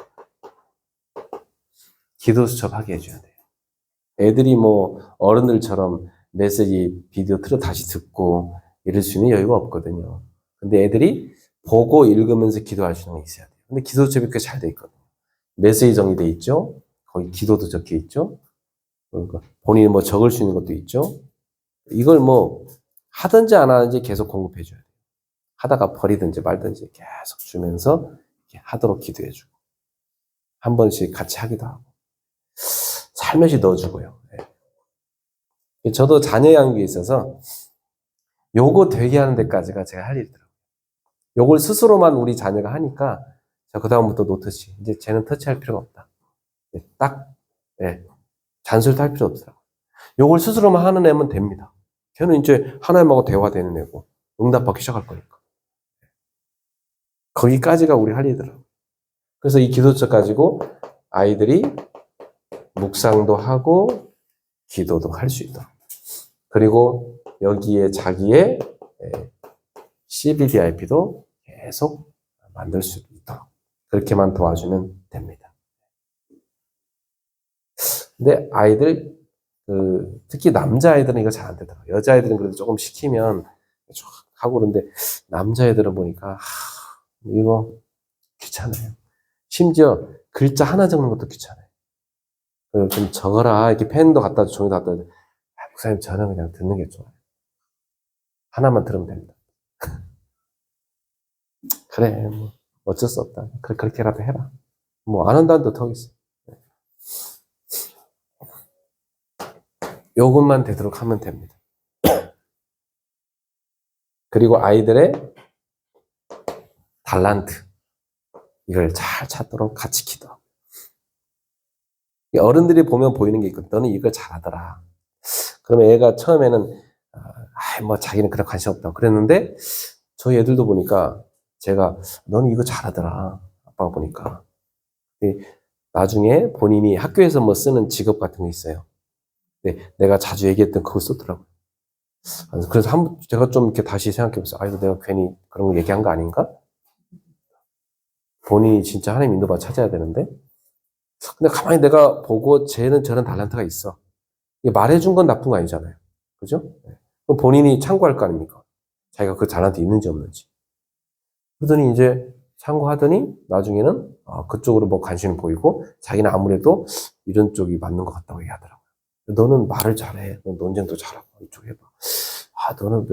기도 수첩하게 해줘야 돼요. 애들이 뭐 어른들처럼 메시지 비디오 틀어 다시 듣고 이럴 수 있는 여유가 없거든요. 근데 애들이 보고 읽으면서 기도할 수 있는 게 있어야 돼요. 근데 기도 수첩이 꽤 잘 돼 있거든요. 메시지 정리돼 있죠. 거기 기도도 적혀 있죠. 그러니까 본인이 뭐 적을 수 있는 것도 있죠. 이걸 뭐 하든지 안 하든지 계속 공급해 줘야 돼요. 하다가 버리든지 말든지 계속 주면서 하도록 기도해 주고 한 번씩 같이 하기도 하고 살며시 넣어주고요. 저도 자녀 양육에 있어서 요거 되게 하는 데까지가 제가 할 일이더라고요. 요걸 스스로만 우리 자녀가 하니까 자 그다음부터 노터치. 이제 쟤는 터치할 필요가 없다. 딱 잔소리도 할 필요 없더라고요. 요걸 스스로만 하는 애면 됩니다. 걔는 이제 하나님하고 대화되는 애고 응답받기 시작할 거니까. 거기까지가 우리 할 일이더라고요. 그래서 이 기도책 가지고 아이들이 묵상도 하고 기도도 할 수 있도록. 그리고 여기에 자기의 CBDIP도 계속 만들 수 있도록. 그렇게만 도와주면 됩니다. 근데 아이들, 특히 남자아이들은 이거 잘 안 되더라고요. 여자아이들은 그래도 조금 시키면 쭉 하고 그런데 남자애들은 보니까, 이거 귀찮아요. 심지어 글자 하나 적는 것도 귀찮아요. 좀 적어라. 이렇게 펜도 갖다 줘, 종이도 갖다 줘. 목사님, 저는 그냥 듣는 게 좋아요. 하나만 들으면 됩니다. 그래, 뭐, 어쩔 수 없다. 그렇게라도 해라. 뭐, 안 한다는 더 있어요. 요것만 되도록 하면 됩니다. 그리고 아이들의 달란트. 이걸 잘 찾도록 같이 기도하고. 어른들이 보면 보이는 게 있거든. 너는 이걸 잘하더라. 그러면 애가 처음에는, 뭐, 자기는 그런 관심 없다고 그랬는데, 저희 애들도 보니까 제가, 너는 이거 잘하더라. 아빠가 보니까. 나중에 본인이 학교에서 뭐 쓰는 직업 같은 거 있어요. 근데 내가 자주 얘기했던 그거 썼더라고요. 그래서 제가 좀 이렇게 다시 생각해봤어요. 이거 내가 괜히 그런 거 얘기한 거 아닌가? 본인이 진짜 하나님 인도받아 찾아야 되는데. 근데 가만히 내가 보고 쟤는 저런 달란트가 있어. 이게 말해준 건 나쁜 거 아니잖아요. 그죠? 그럼 본인이 참고할 거 아닙니까? 자기가 그 달란트 있는지 없는지. 그러더니 이제 참고하더니 나중에는 그쪽으로 뭐 관심을 보이고 자기는 아무래도 이런 쪽이 맞는 것 같다고 얘기하더라고요. 너는 말을 잘해. 너 논쟁도 잘하고 이쪽 해봐. 너는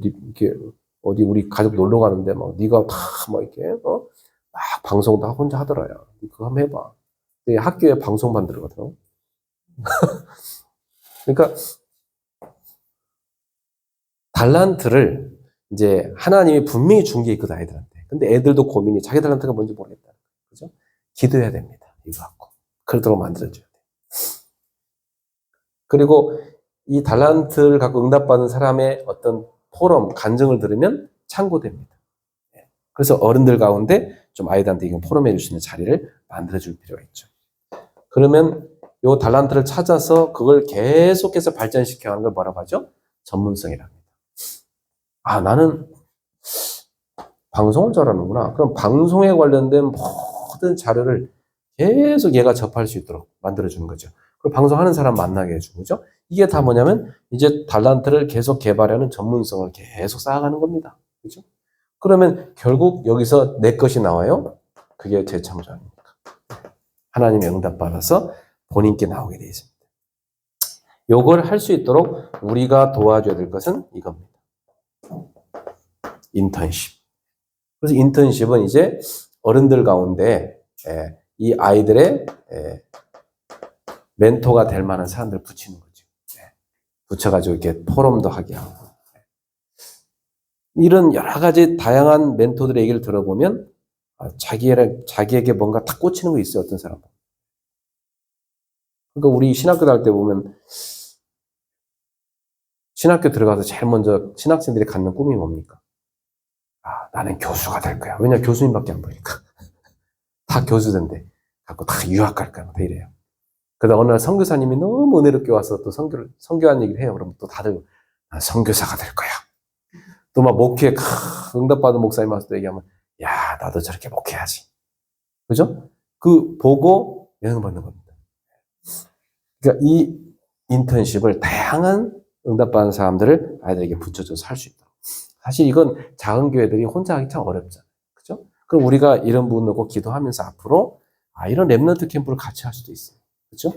이렇게 어디 우리 가족 놀러 가는데 막 네가 다 막 이렇게 막 방송도 혼자 하더라야. 그거 한번 해봐. 학교에 방송 만들거든. 그러니까 달란트를 이제 하나님이 분명히 준 게 있거든, 아이들한테. 근데 애들도 고민이 자기 달란트가 뭔지 모르겠다. 그죠? 기도해야 됩니다. 이거 갖고. 그러도록 만들어줘야 돼. 그리고 이 달란트를 갖고 응답받은 사람의 어떤 포럼, 간증을 들으면 참고됩니다. 그래서 어른들 가운데 좀 아이들한테 이건 포럼해 줄 수 있는 자리를 만들어줄 필요가 있죠. 그러면 요 달란트를 찾아서 그걸 계속해서 발전시켜 가는 걸 뭐라고 하죠? 전문성이랍니다. 나는 방송을 잘하는구나. 그럼 방송에 관련된 모든 자료를 계속 얘가 접할 수 있도록 만들어주는 거죠. 그리고 방송하는 사람 만나게 해주는 거죠. 이게 다 뭐냐면 이제 달란트를 계속 개발하는 전문성을 계속 쌓아가는 겁니다. 그죠? 그러면 결국 여기서 내 것이 나와요. 그게 재창조 아닙니까? 하나님의 응답받아서 본인께 나오게 되어 있습니다. 요걸 할 수 있도록 우리가 도와줘야 될 것은 이겁니다. 인턴십. 그래서 인턴십은 이제 어른들 가운데 이 아이들의 멘토가 될 만한 사람들 붙이는 거죠. 붙여가지고 이렇게 포럼도 하게 하고. 이런 여러 가지 다양한 멘토들의 얘기를 들어보면 자기에게 뭔가 탁 꽂히는 거 있어요, 어떤 사람은. 그러니까 우리 신학교 다닐 때 보면 신학교 들어가서 제일 먼저 신학생들이 갖는 꿈이 뭡니까? 나는 교수가 될 거야. 왜냐 교수님밖에 안 보니까. 다 교수던데 갖고 다 유학 갈 거야. 다 이래요. 그러다 어느 날 선교사님이 너무 은혜롭게 와서 또 선교한 얘기를 해요. 그러면 또 다들 선교사가 될 거야. 또 막 목회 응답받은 목사님 와서 또 얘기하면 야 나도 저렇게 목회하지. 그죠? 그 보고 영향받는 겁니다. 그러니까 이 인턴십을 다양한 응답받은 사람들을 아이들에게 붙여줘서 할 수 있도록. 사실 이건 작은 교회들이 혼자 하기 참 어렵잖아요. 그죠? 그럼 우리가 이런 부분 놓고 기도하면서 앞으로 이런 랩런트 캠프를 같이 할 수도 있어요. 그죠?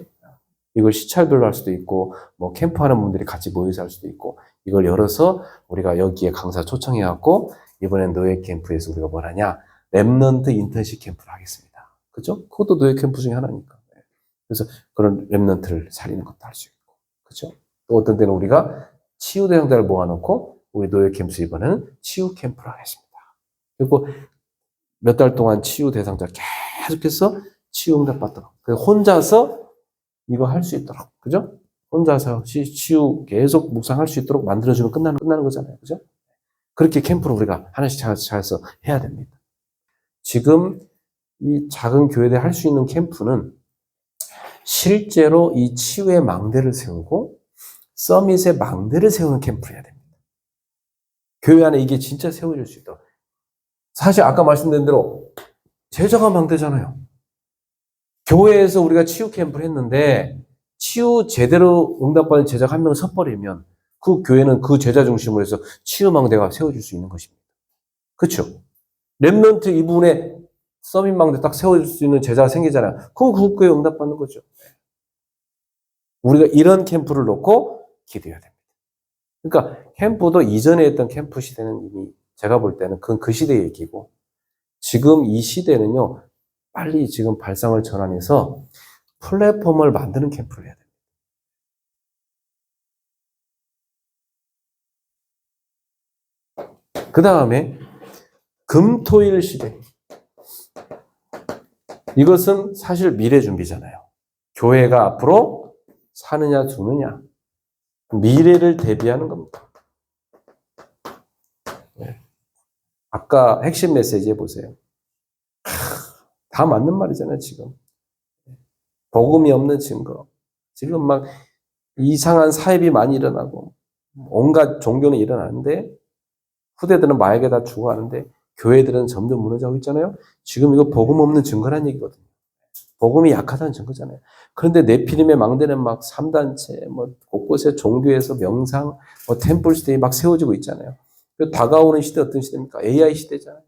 이걸 시찰별로 할 수도 있고, 뭐 캠프하는 분들이 같이 모여서 할 수도 있고, 이걸 열어서 우리가 여기에 강사 초청해갖고 이번엔 노예 캠프에서 우리가 뭘 하냐? 랩런트 인턴십 캠프를 하겠습니다. 그죠? 그것도 노예 캠프 중에 하나니까. 그래서 그런 랩런트를 살리는 것도 할 수 있고, 그죠? 또 어떤 때는 우리가 치유 대상자를 모아놓고 우리 노예 캠프 이번에는 치유 캠프를 하겠습니다. 그리고 몇 달 동안 치유 대상자 계속해서 치유 응답 받도록. 혼자서 이거 할 수 있도록. 그죠? 혼자서 치유 계속 묵상할 수 있도록 만들어주면 끝나는 거잖아요. 그죠? 그렇게 캠프를 우리가 하나씩 찾아서 해야 됩니다. 지금 이 작은 교회에 할 수 있는 캠프는 실제로 이 치유의 망대를 세우고 서밋의 망대를 세우는 캠프를 해야 됩니다. 교회 안에 이게 진짜 세워질 수 있도록. 사실 아까 말씀드린 대로 제자가 망대잖아요. 교회에서 우리가 치유 캠프를 했는데 치유 제대로 응답받은 제자가 한 명 섰버리면 그 교회는 그 제자 중심으로 해서 치유망대가 세워질 수 있는 것입니다. 그렇죠? 렘넌트 이 부분에 서밋망대 딱 세워질 수 있는 제자가 생기잖아요. 그럼 그 교회 응답받는 거죠. 우리가 이런 캠프를 놓고 기도해야 됩니다. 그러니까 캠프도 이전에 했던 캠프 시대는 이미 제가 볼 때는 그건 그 시대의 얘기고 지금 이 시대는요. 빨리 지금 발상을 전환해서 플랫폼을 만드는 캠프를 해야 됩니다. 그 다음에 금토일 시대. 이것은 사실 미래 준비잖아요. 교회가 앞으로 사느냐 죽느냐. 미래를 대비하는 겁니다. 네. 아까 핵심 메시지 해보세요. 다 맞는 말이잖아요, 지금. 복음이 없는 증거. 지금 막 이상한 사입이 많이 일어나고 온갖 종교는 일어나는데 후대들은 마약에 다 죽어가는데 교회들은 점점 무너져가고 있잖아요. 지금 이거 복음 없는 증거란 얘기거든요. 복음이 약하다는 증거잖아요. 그런데 네피림의 망대는 막 3단체, 뭐 곳곳에 종교에서 명상, 뭐 템플 시대에 막 세워지고 있잖아요. 다가오는 시대 어떤 시대입니까? AI 시대잖아요.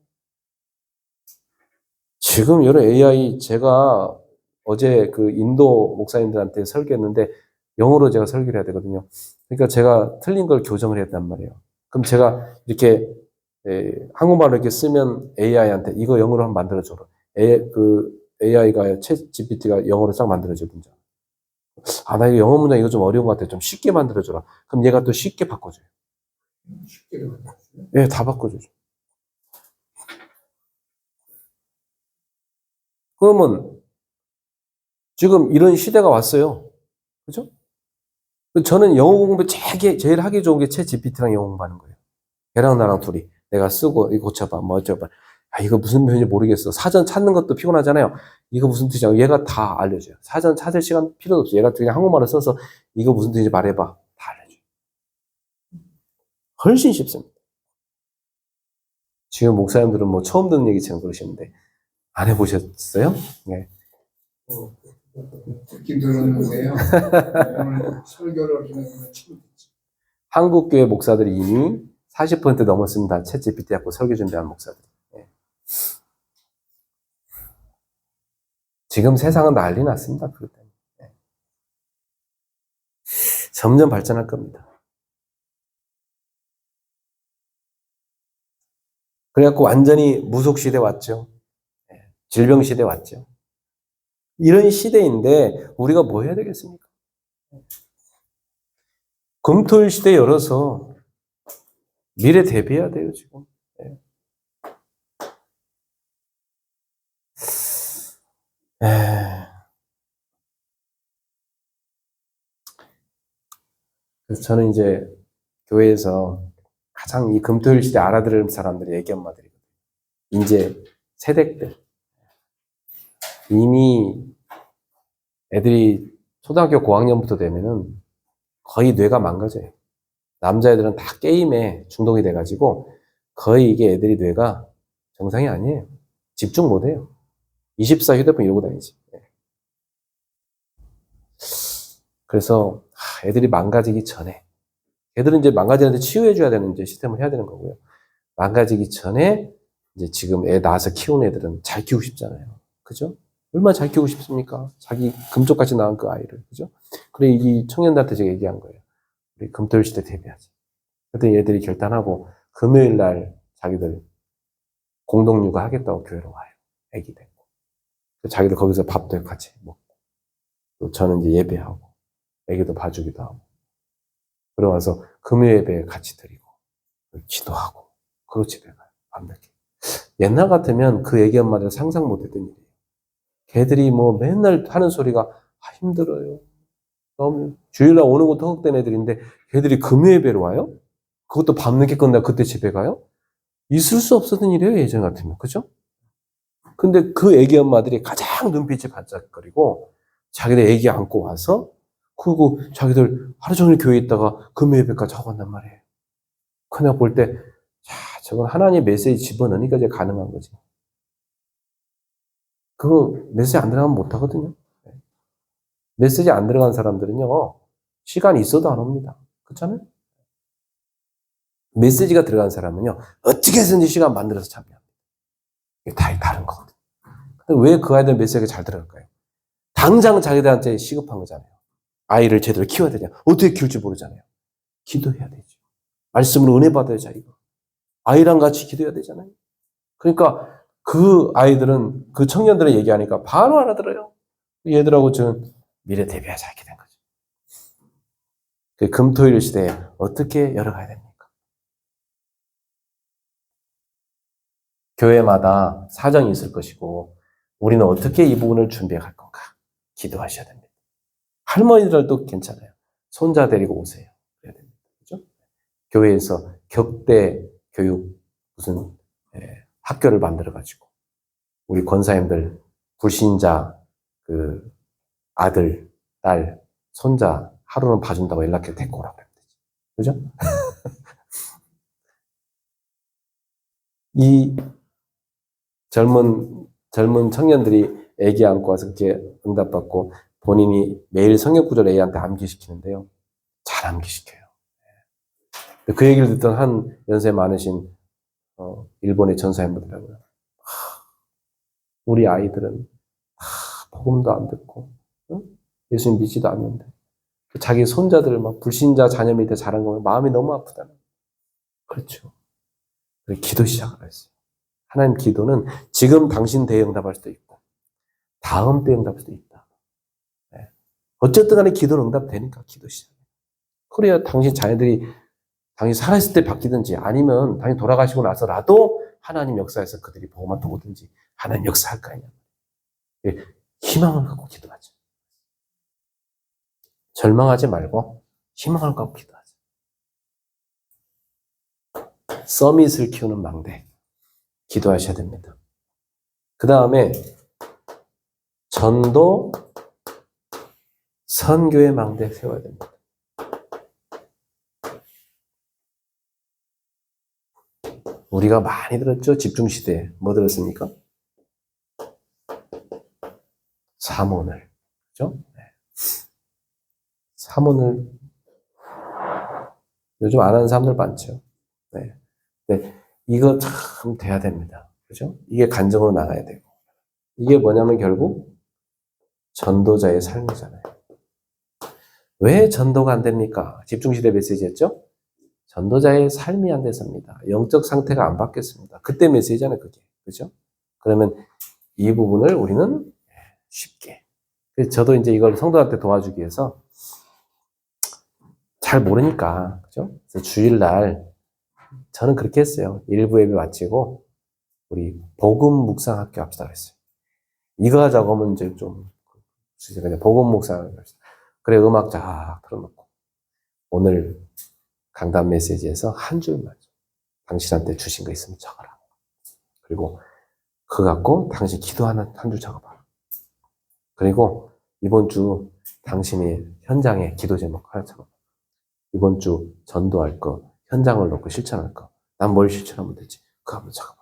지금 이런 AI 제가 어제 그 인도 목사님들한테 설교했는데 영어로 제가 설교를 해야 되거든요. 그러니까 제가 틀린 걸 교정을 해야 된단 말이에요. 그럼 제가 이렇게 한국말로 이렇게 쓰면 AI한테 이거 영어로 한번 만들어줘라. AI가 챗 GPT가 영어로 싹 만들어줘 문장. 나 이거 영어 문장 이거 좀 어려운 것 같아. 좀 쉽게 만들어줘라. 그럼 얘가 또 쉽게 바꿔줘요. 쉽게 바꿔줘요? 네, 다 바꿔줘요. 그러면 지금 이런 시대가 왔어요. 그죠? 저는 영어 공부 제일 하기 좋은 게 챗 GPT랑 영어 공부하는 거예요. 걔랑 나랑 둘이 내가 쓰고 이거 고쳐봐 뭐 어쩌봐. 이거 무슨 표현인지 모르겠어. 사전 찾는 것도 피곤하잖아요. 이거 무슨 뜻이야? 얘가 다 알려줘요. 사전 찾을 시간 필요도 없어. 얘가 그냥 한국말을 써서 이거 무슨 뜻인지 말해봐. 다 알려줘요. 훨씬 쉽습니다. 지금 목사님들은 뭐 처음 듣는 얘기처럼 그러시는데 안 해보셨어요? 네. 듣긴 들었는데요. 오늘 설교를 하시는 건 처음 듣죠. 한국 교회 목사들이 이미 40% 넘었습니다. 챗 GPT 갖고 설교 준비한 목사들. 네. 지금 세상은 난리 났습니다. 그것 때문에. 네. 점점 발전할 겁니다. 그래갖고 완전히 무속 시대 왔죠. 네. 질병 시대 왔죠. 이런 시대인데 우리가 뭐 해야 되겠습니까? 금토일 시대 열어서 미래 대비해야 돼요, 지금. 네. 그래서 저는 이제 교회에서 가장 이 금토일 시대 알아들을 사람들이 애기 엄마들이거든요. 이제 세대들. 이미 애들이 초등학교 고학년부터 되면은 거의 뇌가 망가져요. 남자애들은 다 게임에 중독이 돼가지고 거의 이게 애들이 뇌가 정상이 아니에요. 집중 못해요. 24 휴대폰 이러고 다니지. 그래서 애들이 망가지기 전에 애들은 이제 망가지는데 치유해줘야 되는 이제 시스템을 해야 되는 거고요. 망가지기 전에 이제 지금 애 낳아서 키우는 애들은 잘 키우고 싶잖아요. 그죠? 얼마나 잘 키우고 싶습니까? 자기 금쪽같이 낳은 그 아이를. 그죠? 그래, 이 청년들한테 제가 얘기한 거예요. 우리 금토일 시대 대비하지. 그랬더니 얘들이 결단하고 금요일 날 자기들 공동육아 하겠다고 교회로 와요. 애기들. 자기들 거기서 밥도 같이 먹고. 또 저는 이제 예배하고. 애기도 봐주기도 하고. 그러면서 금요 예배 같이 드리고. 기도하고. 그리고 집에 가요. 밤늦게. 옛날 같으면 그 애기 엄마들 상상 못 했던 일이에요. 걔들이 뭐 맨날 하는 소리가 힘들어요. 너무 주일날 오는 것도 헛된 애들인데 걔들이 금요 예배로 와요? 그것도 밤늦게 끝나고 그때 집에 가요? 있을 수 없었던 일이에요, 예전 같으면. 그죠? 근데 그 애기 엄마들이 가장 눈빛이 반짝거리고 자기들 애기 안고 와서 그리고 자기들 하루 종일 교회에 있다가 금요 예배까지 하고 간단 말이에요. 그냥 볼 때, 자, 저건 하나님 메시지 집어넣으니까 이제 가능한 거지. 그거 메시지 안 들어가면 못 하거든요. 메시지 안 들어간 사람들은요, 시간이 있어도 안 옵니다. 그렇잖아요? 메시지가 들어간 사람은요, 어떻게 해서든지 시간 만들어서 참여합니다. 이게 다 다른 거거든요. 근데 왜 그 아이들 메시지가 잘 들어갈까요? 당장 자기들한테 시급한 거잖아요. 아이를 제대로 키워야 되냐. 어떻게 키울지 모르잖아요. 기도해야 되죠. 말씀으로 은혜 받아야죠, 이거. 아이랑 같이 기도해야 되잖아요. 그러니까 그 아이들은, 그 청년들은 얘기하니까 바로 알아들어요. 얘들하고 저는 미래 대비하자 이렇게 된 거죠. 그 금토일 시대에 어떻게 열어가야 됩니까? 교회마다 사정이 있을 것이고 우리는 어떻게 이 부분을 준비해 갈 건가? 기도하셔야 됩니다. 할머니들도 괜찮아요. 손자 데리고 오세요. 그래야 됩니다. 그렇죠? 교회에서 격대 교육 무슨 학교를 만들어 가지고 우리 권사님들 불신자 그 아들, 딸, 손자 하루는 봐준다고 연락해 데리고 오라고 그러면 되지. 그죠? 이 젊은 청년들이 애기 안고 와서 그렇게 응답받고 본인이 매일 성경 구절 애한테 암기시키는데요. 잘 암기시켜요. 그 얘기를 듣던 한 연세 많으신 일본의 전사님들이라고요. 우리 아이들은 복음도 안 듣고 예수님 믿지도 않는데 자기 손자들을 막 불신자 자녀 밑에 자란 거면 마음이 너무 아프다는. 그렇죠. 기도 시작을 했어요. 하나님 기도는 지금 당신 때에 응답할 수도 있고 다음 때에 응답할 수도 있다. 네. 어쨌든 간에 기도는 응답되니까 기도 시작. 그래야 당신 자녀들이 당신 살아있을 때 바뀌든지 아니면 당신 돌아가시고 나서라도 하나님 역사에서 그들이 복음만 또 오든지 하나님 역사할 거 아니냐. 희망을 갖고 기도하죠. 절망하지 말고 희망을 갖고 기도하죠. 서밋을 키우는 망대 기도하셔야 됩니다. 그 다음에 전도 선교의 망대 세워야 됩니다. 우리가 많이 들었죠? 집중시대. 뭐 들었습니까? 사모늘. 그죠? 네. 사모늘. 요즘 안 하는 사람들 많죠? 네. 네. 이거 참 돼야 됩니다. 그죠? 이게 간증으로 나가야 되고. 이게 뭐냐면 결국 전도자의 삶이잖아요. 왜 전도가 안 됩니까? 집중시대 메시지였죠? 전도자의 삶이 안 돼서입니다. 영적 상태가 안 바뀌었습니다. 그때 메시지잖아요, 그게. 그죠? 그러면 이 부분을 우리는 쉽게. 저도 이제 이걸 성도한테 도와주기 위해서 잘 모르니까, 그죠? 그래서 주일날 저는 그렇게 했어요. 일부 예배 마치고 우리 복음 묵상 학교 합시다 그랬어요. 이거 하자고 하면 이제 좀 그냥 복음 묵상을 했어요. 그래 음악 쫙 틀어놓고 오늘 강단 메시지에서 한 줄만 당신한테 주신 거 있으면 적어라. 그리고 그거 갖고 당신 기도하는 한 줄 적어봐. 그리고 이번 주 당신이 현장에 기도 제목 하나 적어봐. 이번 주 전도할 거, 현장을 놓고 실천할 거. 난 뭘 실천하면 되지? 그거 한번 적어봐.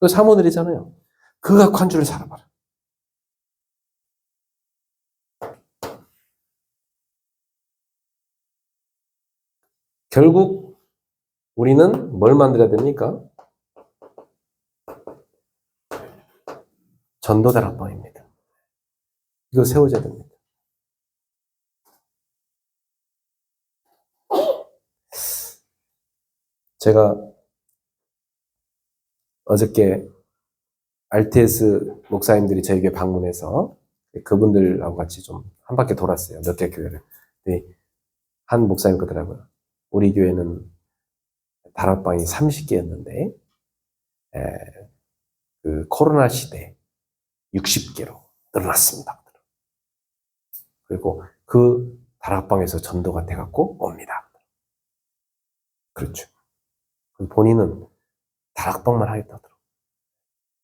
그 사모들이잖아요. 그거 갖고 한 줄을 살아봐라. 결국 우리는 뭘 만들어야 됩니까? 전도다락방입니다. 이거 세워줘야 됩니다. 제가 어저께 RTS 목사님들이 저에게 방문해서 그분들하고 같이 좀 한 바퀴 돌았어요. 몇 개 교회를. 근데 한 목사님 그러더라고요. 우리 교회는 다락방이 30개였는데 그 코로나 시대 60개로 늘어났습니다. 그리고 그 다락방에서 전도가 돼갖고 옵니다. 그렇죠. 본인은 다락방만 하겠다 하더라고요.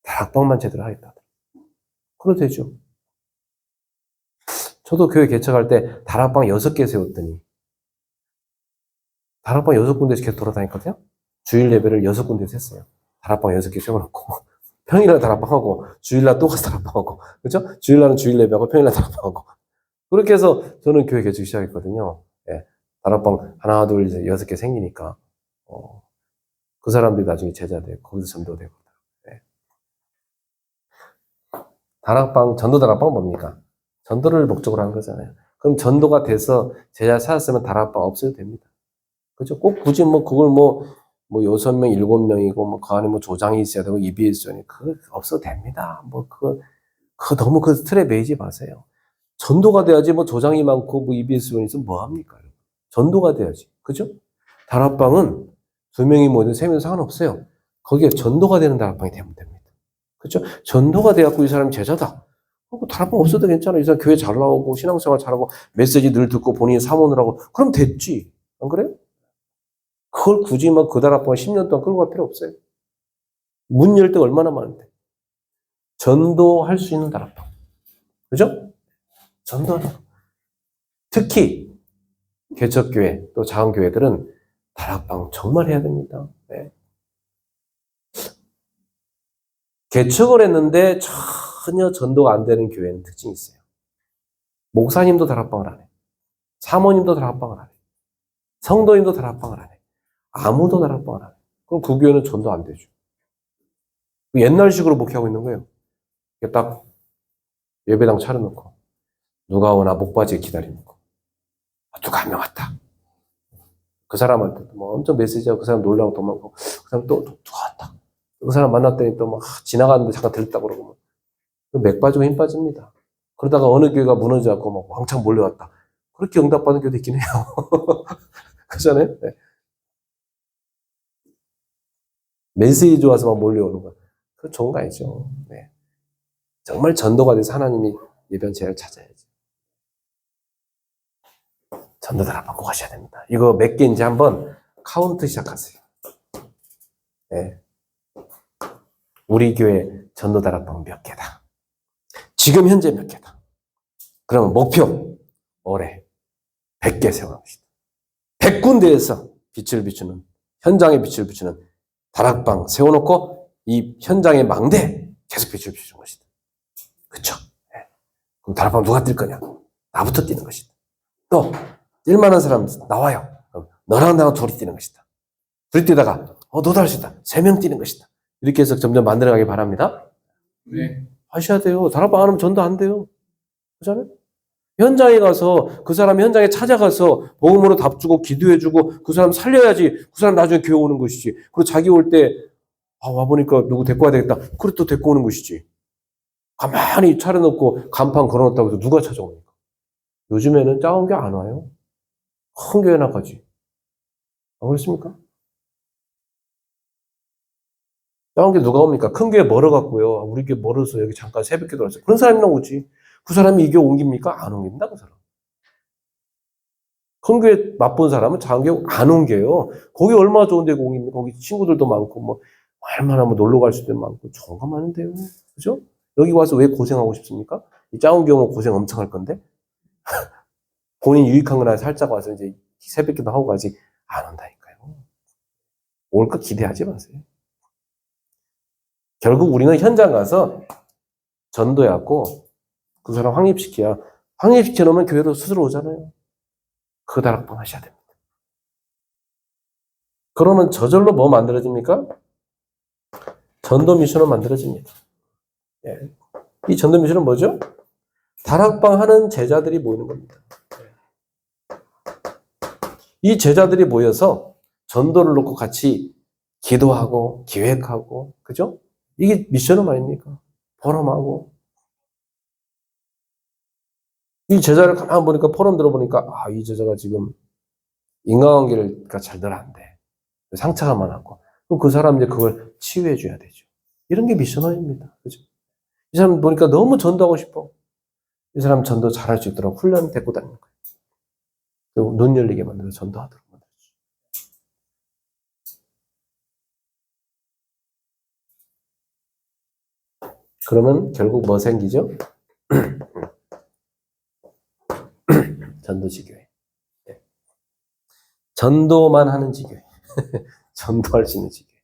다락방만 제대로 하겠다 하더라고요. 그래도 되죠. 저도 교회 개척할 때 다락방 6개 세웠더니 다락방 6군데에서 계속 돌아다녔거든요. 주일 예배를 6군데에서 했어요. 다락방 6개 세워놓고 평일날 다락방하고 주일날 또 가서 다락방하고 그죠? 주일날은 주일 예배하고 평일날 다락방하고 그렇게 해서 저는 교회 개척 시작했거든요. 예. 다락방 하나 둘 이제 6개 생기니까 그 사람들이 나중에 제자 되고 거기서 전도되고 예. 다락방 전도 다락방 뭡니까? 전도를 목적으로 한 거잖아요. 그럼 전도가 돼서 제자 찾았으면 다락방 없어도 됩니다. 그죠? 꼭 굳이 뭐 그걸 뭐 6명, 7명이고 뭐 그 안에 뭐 조장이 있어야 되고 EBS 니 그거 없어도 됩니다. 뭐 그거 너무 그 틀에 매이지 마세요. 전도가 돼야지 뭐 조장이 많고 뭐 EBS원이 있으면 뭐 합니까? 전도가 돼야지. 그죠? 다락방은 2명이 뭐든 3명 상관없어요. 거기에 전도가 되는 다락방이 되면 됩니다. 그죠? 전도가 돼갖고 이 사람이 제자다. 다락방 없어도 괜찮아. 이 사람 교회 잘 나오고 신앙생활 잘하고 메시지 늘 듣고 본인이 사모를 하고 그럼 됐지. 안 그래요? 그걸 굳이 막 그 다락방 10년 동안 끌고 갈 필요 없어요. 문 열 때 얼마나 많은데. 전도할 수 있는 다락방. 그죠? 전도하는 거. 특히 개척교회 또 작은 교회들은 다락방 정말 해야 됩니다. 네. 개척을 했는데 전혀 전도가 안 되는 교회는 특징이 있어요. 목사님도 다락방을 안 해. 사모님도 다락방을 안 해. 성도님도 다락방을 안 해. 아무도 다락방을 안 해. 그럼 그 교회는 전도 안 되죠. 옛날식으로 목회하고 있는 거예요. 딱 예배당 차려놓고 누가 오나 목바지에 기다리고 누가 한 명 왔다. 그 사람한테 뭐 엄청 메시지하고 그 사람 놀라고 도망가고 그 사람 또 누가 왔다. 그 사람 만났더니 또 막 지나가는데 잠깐 들렸다 그러고 맥 빠지고 힘 빠집니다. 그러다가 어느 교회가 무너져갖고 막 왕창 몰려왔다. 그렇게 응답받은 교회도 있긴 해요. 그잖아요. 네. 메시지 좋아서 막 몰려오는 거. 그건 좋은 거 아니죠. 네. 정말 전도가 돼서 하나님이 예배한 제를 찾아야지. 전도 다락방 꼭 하셔야 됩니다. 이거 몇 개인지 한번 카운트 시작하세요. 네. 우리 교회 전도 다락방 몇 개다. 지금 현재 몇 개다. 그러면 목표 올해 100개 세워봅시다. 100군데에서 빛을 비추는 현장에 빛을 비추는 다락방 세워놓고 이 현장의 망대 계속 빛을 비추는 것이다. 그렇죠? 네. 그럼 다락방 누가 뛸 거냐? 나부터 뛰는 것이다. 또 뛸만한 사람 나와요. 그럼 너랑 나랑 둘이 뛰는 것이다. 둘이 뛰다가 너도 할 수 있다. 3명 뛰는 것이다. 이렇게 해서 점점 만들어가기 바랍니다. 네. 하셔야 돼요. 다락방 안 하면 전도 안 돼요. 그렇잖아요? 현장에 가서 그 사람 현장에 찾아가서 복음으로 답주고 기도해주고 그 사람 살려야지 그 사람 나중에 교회 오는 것이지. 그리고 자기 올 때 와보니까 누구 데리고 와야 되겠다. 그래 또 데리고 오는 것이지. 가만히 차려놓고 간판 걸어놓았다고 해서 누가 찾아오니까. 요즘에는 작은 게 안 와요. 큰 교회나 가지. 안 그렇습니까? 작은 게 누가 옵니까? 큰 교회 멀어갖고요. 우리 교회 멀어서 여기 잠깐 새벽기도 왔어요. 그런 사람이나 오지. 그 사람이 이 교회 옮깁니까? 안 옮긴다, 그 사람. 큰 교회 맛본 사람은 작은 교회 안 옮겨요. 거기 얼마나 좋은 데고 옮깁니까? 거기 친구들도 많고, 뭐, 얼마나 뭐 놀러 갈 수도 많고, 좋은 거 많은데요. 그죠? 여기 와서 왜 고생하고 싶습니까? 이 작은 교회는 고생 엄청 할 건데? 본인 유익한 거나 살짝 와서 이제 새벽기도 하고 가지, 안 온다니까요. 올 거 기대하지 마세요. 결국 우리는 현장 가서 전도해갖고, 그 사람 확립시켜야, 확립시켜놓으면 교회로 스스로 오잖아요. 그 다락방 하셔야 됩니다. 그러면 저절로 뭐 만들어집니까? 전도 미션은 만들어집니다. 예. 이 전도 미션은 뭐죠? 다락방 하는 제자들이 모이는 겁니다. 이 제자들이 모여서 전도를 놓고 같이 기도하고 기획하고 그죠? 이게 미션은 아닙니까? 포럼하고 이 제자를 가만 보니까 포럼 들어보니까 이 제자가 지금 인간관계가 잘 늘 안 돼. 상처가 많았고 그럼 그 사람 이제 그걸 치유해 줘야 되죠. 이런 게 미션입니다. 그죠? 이 사람 보니까 너무 전도하고 싶어. 이 사람 전도 잘할 수 있도록 훈련 데리고 다니는 거예요. 그리고 눈 열리게 만들어 전도하도록 만들어주죠. 그러면 결국 뭐 생기죠? 전도지교회. 전도만 하는 지교회. 전도할 수 있는 지교회.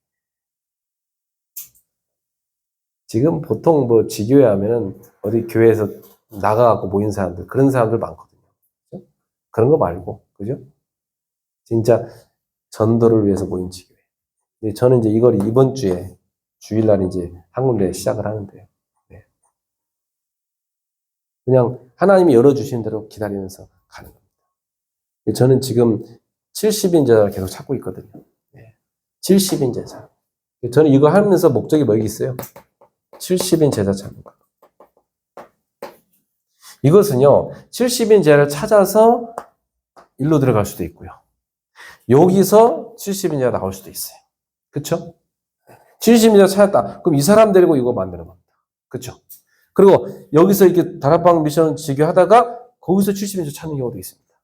지금 보통 뭐 지교회 하면은 어디 교회에서 나가갖고 모인 사람들, 그런 사람들 많거든요. 그죠? 그런 거 말고, 그죠? 진짜 전도를 위해서 모인 지교회. 저는 이제 이걸 이번 주에, 주일날 이제 한 군데 시작을 하는데요. 네. 그냥 하나님이 열어주신 대로 기다리면서 가는 겁니다. 저는 지금 70인 제자를 계속 찾고 있거든요. 네. 70인 제자. 저는 이거 하면서 목적이 뭐겠어요? 70인 제자 찾는 거. 이것은요, 70인 제자를 찾아서 일로 들어갈 수도 있고요. 여기서 70인 제자가 나올 수도 있어요. 그쵸? 70인 제자 찾았다. 그럼 이 사람 데리고 이거 만드는 겁니다. 그쵸? 그리고 여기서 이렇게 다락방 미션 지교하다가 거기서 70인 제자 찾는 경우도 있습니다.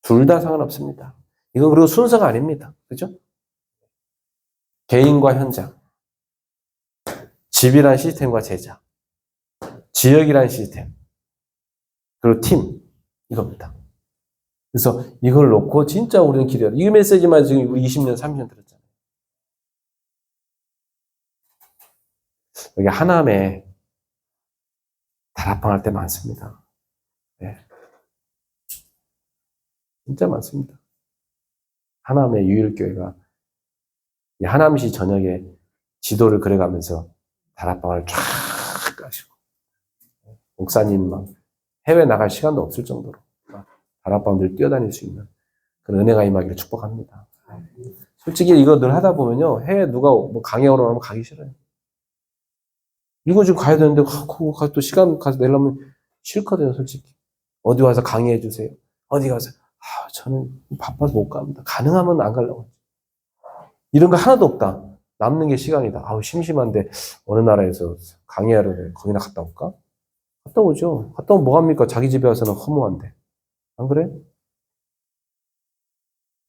둘 다 상관없습니다. 이건 그리고 순서가 아닙니다. 그죠? 개인과 현장, 집이란 시스템과 제자, 지역이란 시스템, 그리고 팀, 이겁니다. 그래서 이걸 놓고 진짜 우리는 기도해야 돼. 이 메시지만 지금 우리 20년, 30년 들었잖아요. 여기 하남에 다락방 할 때 많습니다. 네. 진짜 많습니다. 하남의 유일교회가 이 하남시 전역에 지도를 그려가면서 다락방을 쫙 가시고 목사님 막 해외 나갈 시간도 없을 정도로 다락방들 뛰어다닐 수 있는 그런 은혜가 임하기를 축복합니다. 솔직히 이거 늘 하다 보면요, 해외 누가 뭐 강의하러 가면 가기 싫어요. 이거 지금 가야 되는데 그거 가서 또 시간 가서 내려면 싫거든요, 솔직히. 어디 와서 강의해 주세요. 어디 가서 저는 바빠서 못 갑니다. 가능하면 안 가려고. 이런 거 하나도 없다. 남는 게 시간이다. 심심한데 어느 나라에서 강의하러 거기나 갔다 올까? 갔다 오죠. 갔다 오면 뭐합니까? 자기 집에 와서는 허무한데. 안 그래?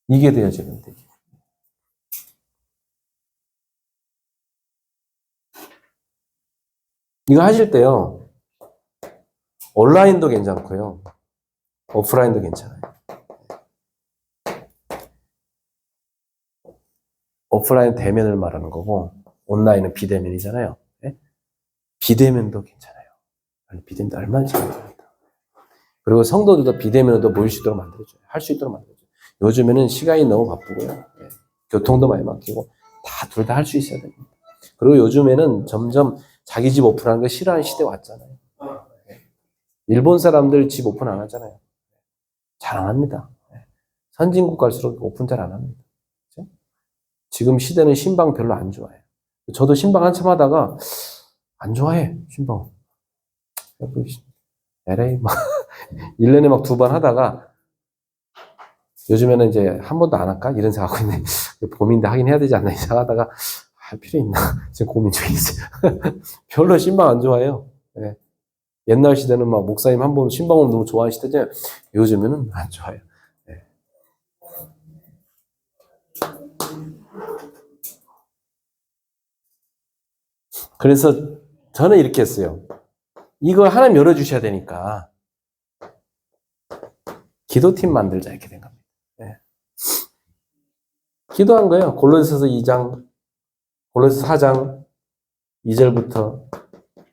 이게 돼야지. 이거 하실 때요, 온라인도 괜찮고요, 오프라인도 괜찮아요. 오프라인 대면을 말하는 거고, 온라인은 비대면이잖아요. 네? 비대면도 괜찮아요. 비대면도 얼마나 잘합니다. 그리고 성도들도 비대면으로 모일 수 있도록 만들어줘요. 할 수 있도록 만들어줘요. 요즘에는 시간이 너무 바쁘고요. 네. 교통도 많이 막히고, 둘 다 할 수 있어야 됩니다. 그리고 요즘에는 점점 자기 집 오픈하는 거 싫어하는 시대 왔잖아요. 네. 일본 사람들 집 오픈 안 하잖아요. 잘 안 합니다. 네. 선진국 갈수록 오픈 잘 안 합니다. 그렇죠? 지금 시대는 신방 별로 안 좋아해요. 저도 신방 한참 하다가 안 좋아해, 신방. LA 막 1년에 막 2번 하다가 요즘에는 이제 한 번도 안 할까? 이런 생각하고 있네. 고민도 하긴 해야 되지 않나? 이 생각하다가 할 필요 있나? 지금 고민 중에 있어요. 별로 신방 안 좋아해요. 네. 옛날 시대는 막 목사님 한 번 신방을 너무 좋아하는 시대잖아요. 요즘에는 안 좋아해요. 네. 그래서 저는 이렇게 했어요. 이거 하나님 열어주셔야 되니까 기도팀 만들자 이렇게 된 겁니다. 네. 기도한 거예요. 골로새서 2장, 골로새서 4장 2절부터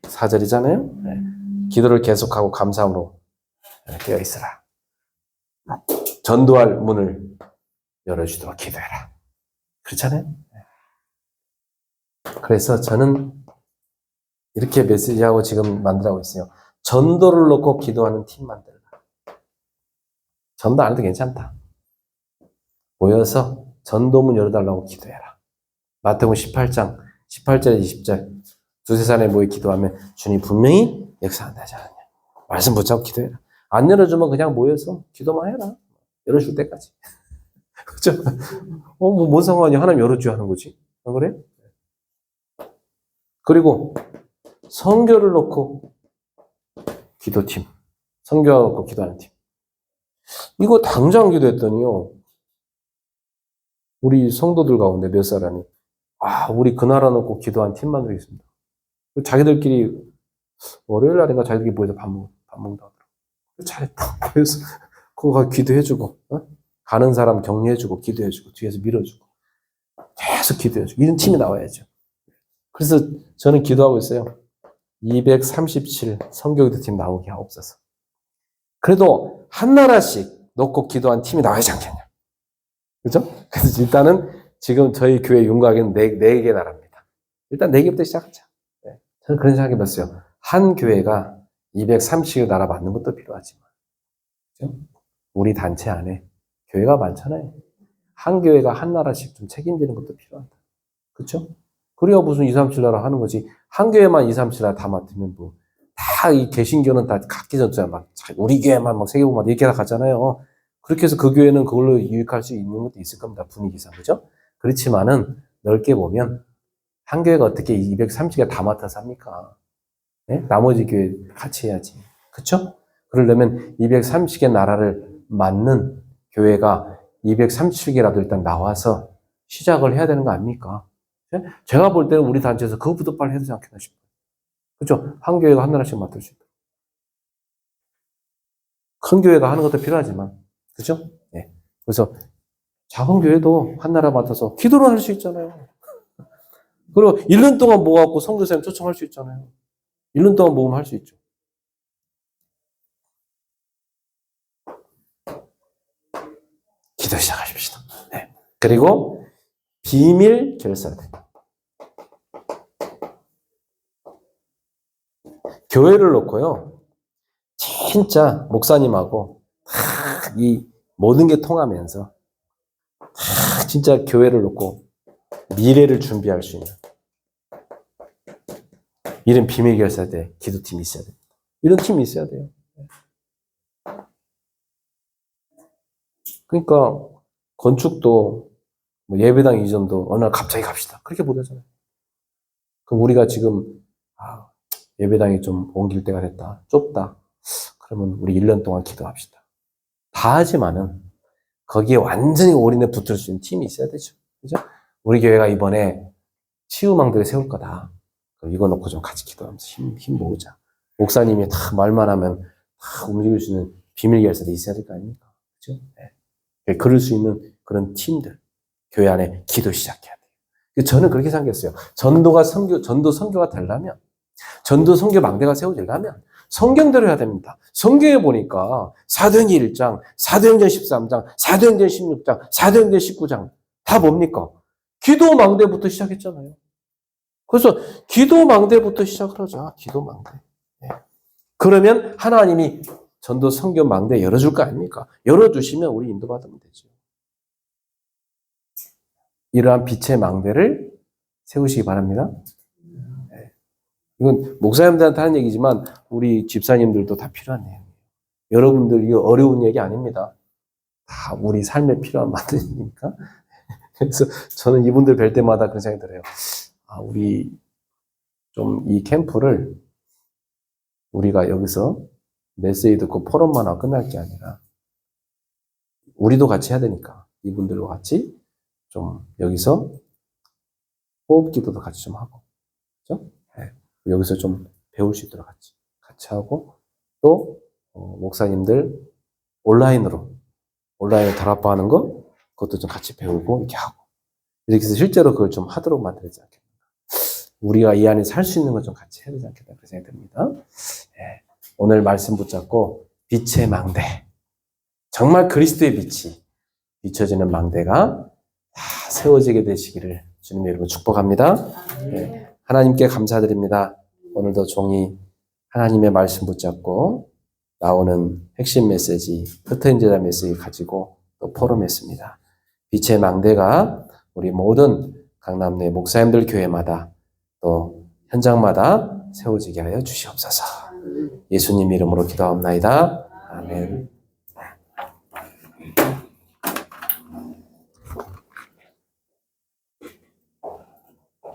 4절이잖아요. 네. 기도를 계속하고 감사함으로 되어 있으라. 전도할 문을 열어주도록 기도해라. 그렇잖아요. 네. 그래서 저는 이렇게 메시지하고 지금 만들어가고 있어요. 전도를 놓고 기도하는 팀 만들라. 전도 안 해도 괜찮다. 모여서 전도문 열어달라고 기도해라. 마태복음 18장 18절에 20절 두세 사람이 모여 기도하면 주님 분명히 역사한다 하지 않았냐. 말씀 붙잡고 기도해라. 안 열어주면 그냥 모여서 기도만 해라. 열어줄 때까지. 그렇죠? 뭔 상관이야. 하나님 열어줘야 하는 거지. 안 그래? 그리고 선교를 놓고 기도팀. 선교를 놓고 기도하는 팀. 이거 당장 기도했더니요. 우리 성도들 가운데 몇 사람이 우리 그 나라 놓고 기도한 팀 만들겠습니다. 자기들끼리 월요일 날인가 자기들끼리 모여서 밥 먹는다 하더라고. 잘했다. 그래서 그거 가서 기도해주고 가는 사람 격려해주고 기도해주고 뒤에서 밀어주고 계속 기도해주고 이런 팀이 나와야죠. 그래서 저는 기도하고 있어요. 237 선교기도팀 나오게 하옵소서. 그래도 한 나라씩 놓고 기도한 팀이 나와야지 않겠냐. 그죠? 그래서 일단은 지금 저희 교회 윤곽에는 네 개 나라입니다. 일단 4개부터 시작하자. 네. 저는 그런 생각해 봤어요. 한 교회가 230개 나라 맞는 것도 필요하지만, 그죠? 우리 단체 안에 교회가 많잖아요. 한 교회가 한 나라씩 좀 책임지는 것도 필요하다. 그렇죠? 그래야 무슨 237나라 하는 거지. 한 교회만 237나라 다 맡으면 뭐, 다 이 개신교는 다 각기 전투야. 막, 우리 교회만 막 세계보만 이렇게 다 가잖아요. 그렇게 해서 그 교회는 그걸로 유익할 수 있는 것도 있을 겁니다. 분위기상. 그죠? 그렇지만은, 넓게 보면, 한 교회가 어떻게 230개 다 맡아서 합니까? 네? 나머지 교회 같이 해야지. 그쵸? 그러려면 230개 나라를 맡는 교회가 230개라도 일단 나와서 시작을 해야 되는 거 아닙니까? 제가 볼 때는 우리 단체에서 그것부터 빨리 해야 되지 않겠나 싶어요. 그죠? 한 교회가 한 나라씩 맡을 수 있도록. 큰 교회가 하는 것도 필요하지만, 그죠? 네. 그래서 작은 교회도 한 나라 맡아서 기도를 할 수 있잖아요. 그리고 1년 동안 모아갖고 성도쌤 초청할 수 있잖아요. 1년 동안 모으면 할 수 있죠. 기도 시작하십시다. 네. 그리고 비밀 결사대. 교회를 놓고요. 진짜 목사님하고 이 모든 게 통하면서 진짜 교회를 놓고 미래를 준비할 수 있는 이런 비밀 결사대 기도팀이 있어야 돼요. 이런 팀이 있어야 돼요. 그러니까 건축도 뭐 예배당 이전도 어느 날 갑자기 갑시다. 그렇게 못 하잖아요. 그럼 우리가 지금 예배당이 좀 옮길 때가 됐다. 좁다. 그러면 우리 1년 동안 기도합시다. 다 하지만은 거기에 완전히 올인해 붙을 수 있는 팀이 있어야 되죠. 그죠? 우리 교회가 이번에 치유망대를 세울 거다. 이거 놓고 좀 같이 기도하면서 힘 모으자. 목사님이 다 말만 하면 다 움직일 수 있는 비밀 결사도 있어야 될 거 아닙니까? 그죠? 네. 그럴 수 있는 그런 팀들. 교회 안에 기도 시작해야 돼요. 저는 그렇게 생각했어요. 전도 선교가 되려면, 전도 선교 망대가 세워지려면 성경대로 해야 됩니다. 성경에 보니까 사도행전 1장, 사도행전 13장, 사도행전 16장, 사도행전 19장 다 뭡니까? 기도 망대부터 시작했잖아요. 그래서 기도 망대부터 시작을 하자. 기도 망대. 네. 그러면 하나님이 전도 선교 망대 열어줄 거 아닙니까? 열어주시면 우리 인도받으면 되죠. 이러한 빛의 망대를 세우시기 바랍니다. 네. 이건 목사님들한테 하는 얘기지만 우리 집사님들도 다 필요한 내용이에요. 여러분들 이거 어려운 얘기 아닙니다. 다 우리 삶에 필요한 만든 얘기니까. 그래서 저는 이분들 뵐 때마다 그런 생각이 들어요. 우리 좀 이 캠프를 우리가 여기서 메시지 듣고 포럼만 하고 끝날 게 아니라 우리도 같이 해야 되니까 이분들과 같이 좀 여기서 호흡기도도 같이 좀 하고, 그죠? 네. 여기서 좀 배울 수 있도록 같이 하고, 또 목사님들 온라인으로 다락방하는 거 그것도 좀 같이 배우고 이렇게 하고 이렇게 해서 실제로 그걸 좀 하도록 만들지 않겠나. 우리가 이 안에 살 수 있는 걸 좀 같이 해야 되지 않겠나 그런 생각이 듭니다. 네. 오늘 말씀 붙잡고 빛의 망대, 정말 그리스도의 빛이 비춰지는 망대가 다 세워지게 되시기를 주님의 이름으로 축복합니다. 네. 하나님께 감사드립니다. 오늘도 종이 하나님의 말씀 붙잡고 나오는 핵심 메시지, 흩어진 제자 메시지 가지고 또 포럼했습니다. 빛의 망대가 우리 모든 강남내 목사님들 교회마다 또 현장마다 세워지게 하여 주시옵소서. 예수님 이름으로 기도합나이다. 아멘.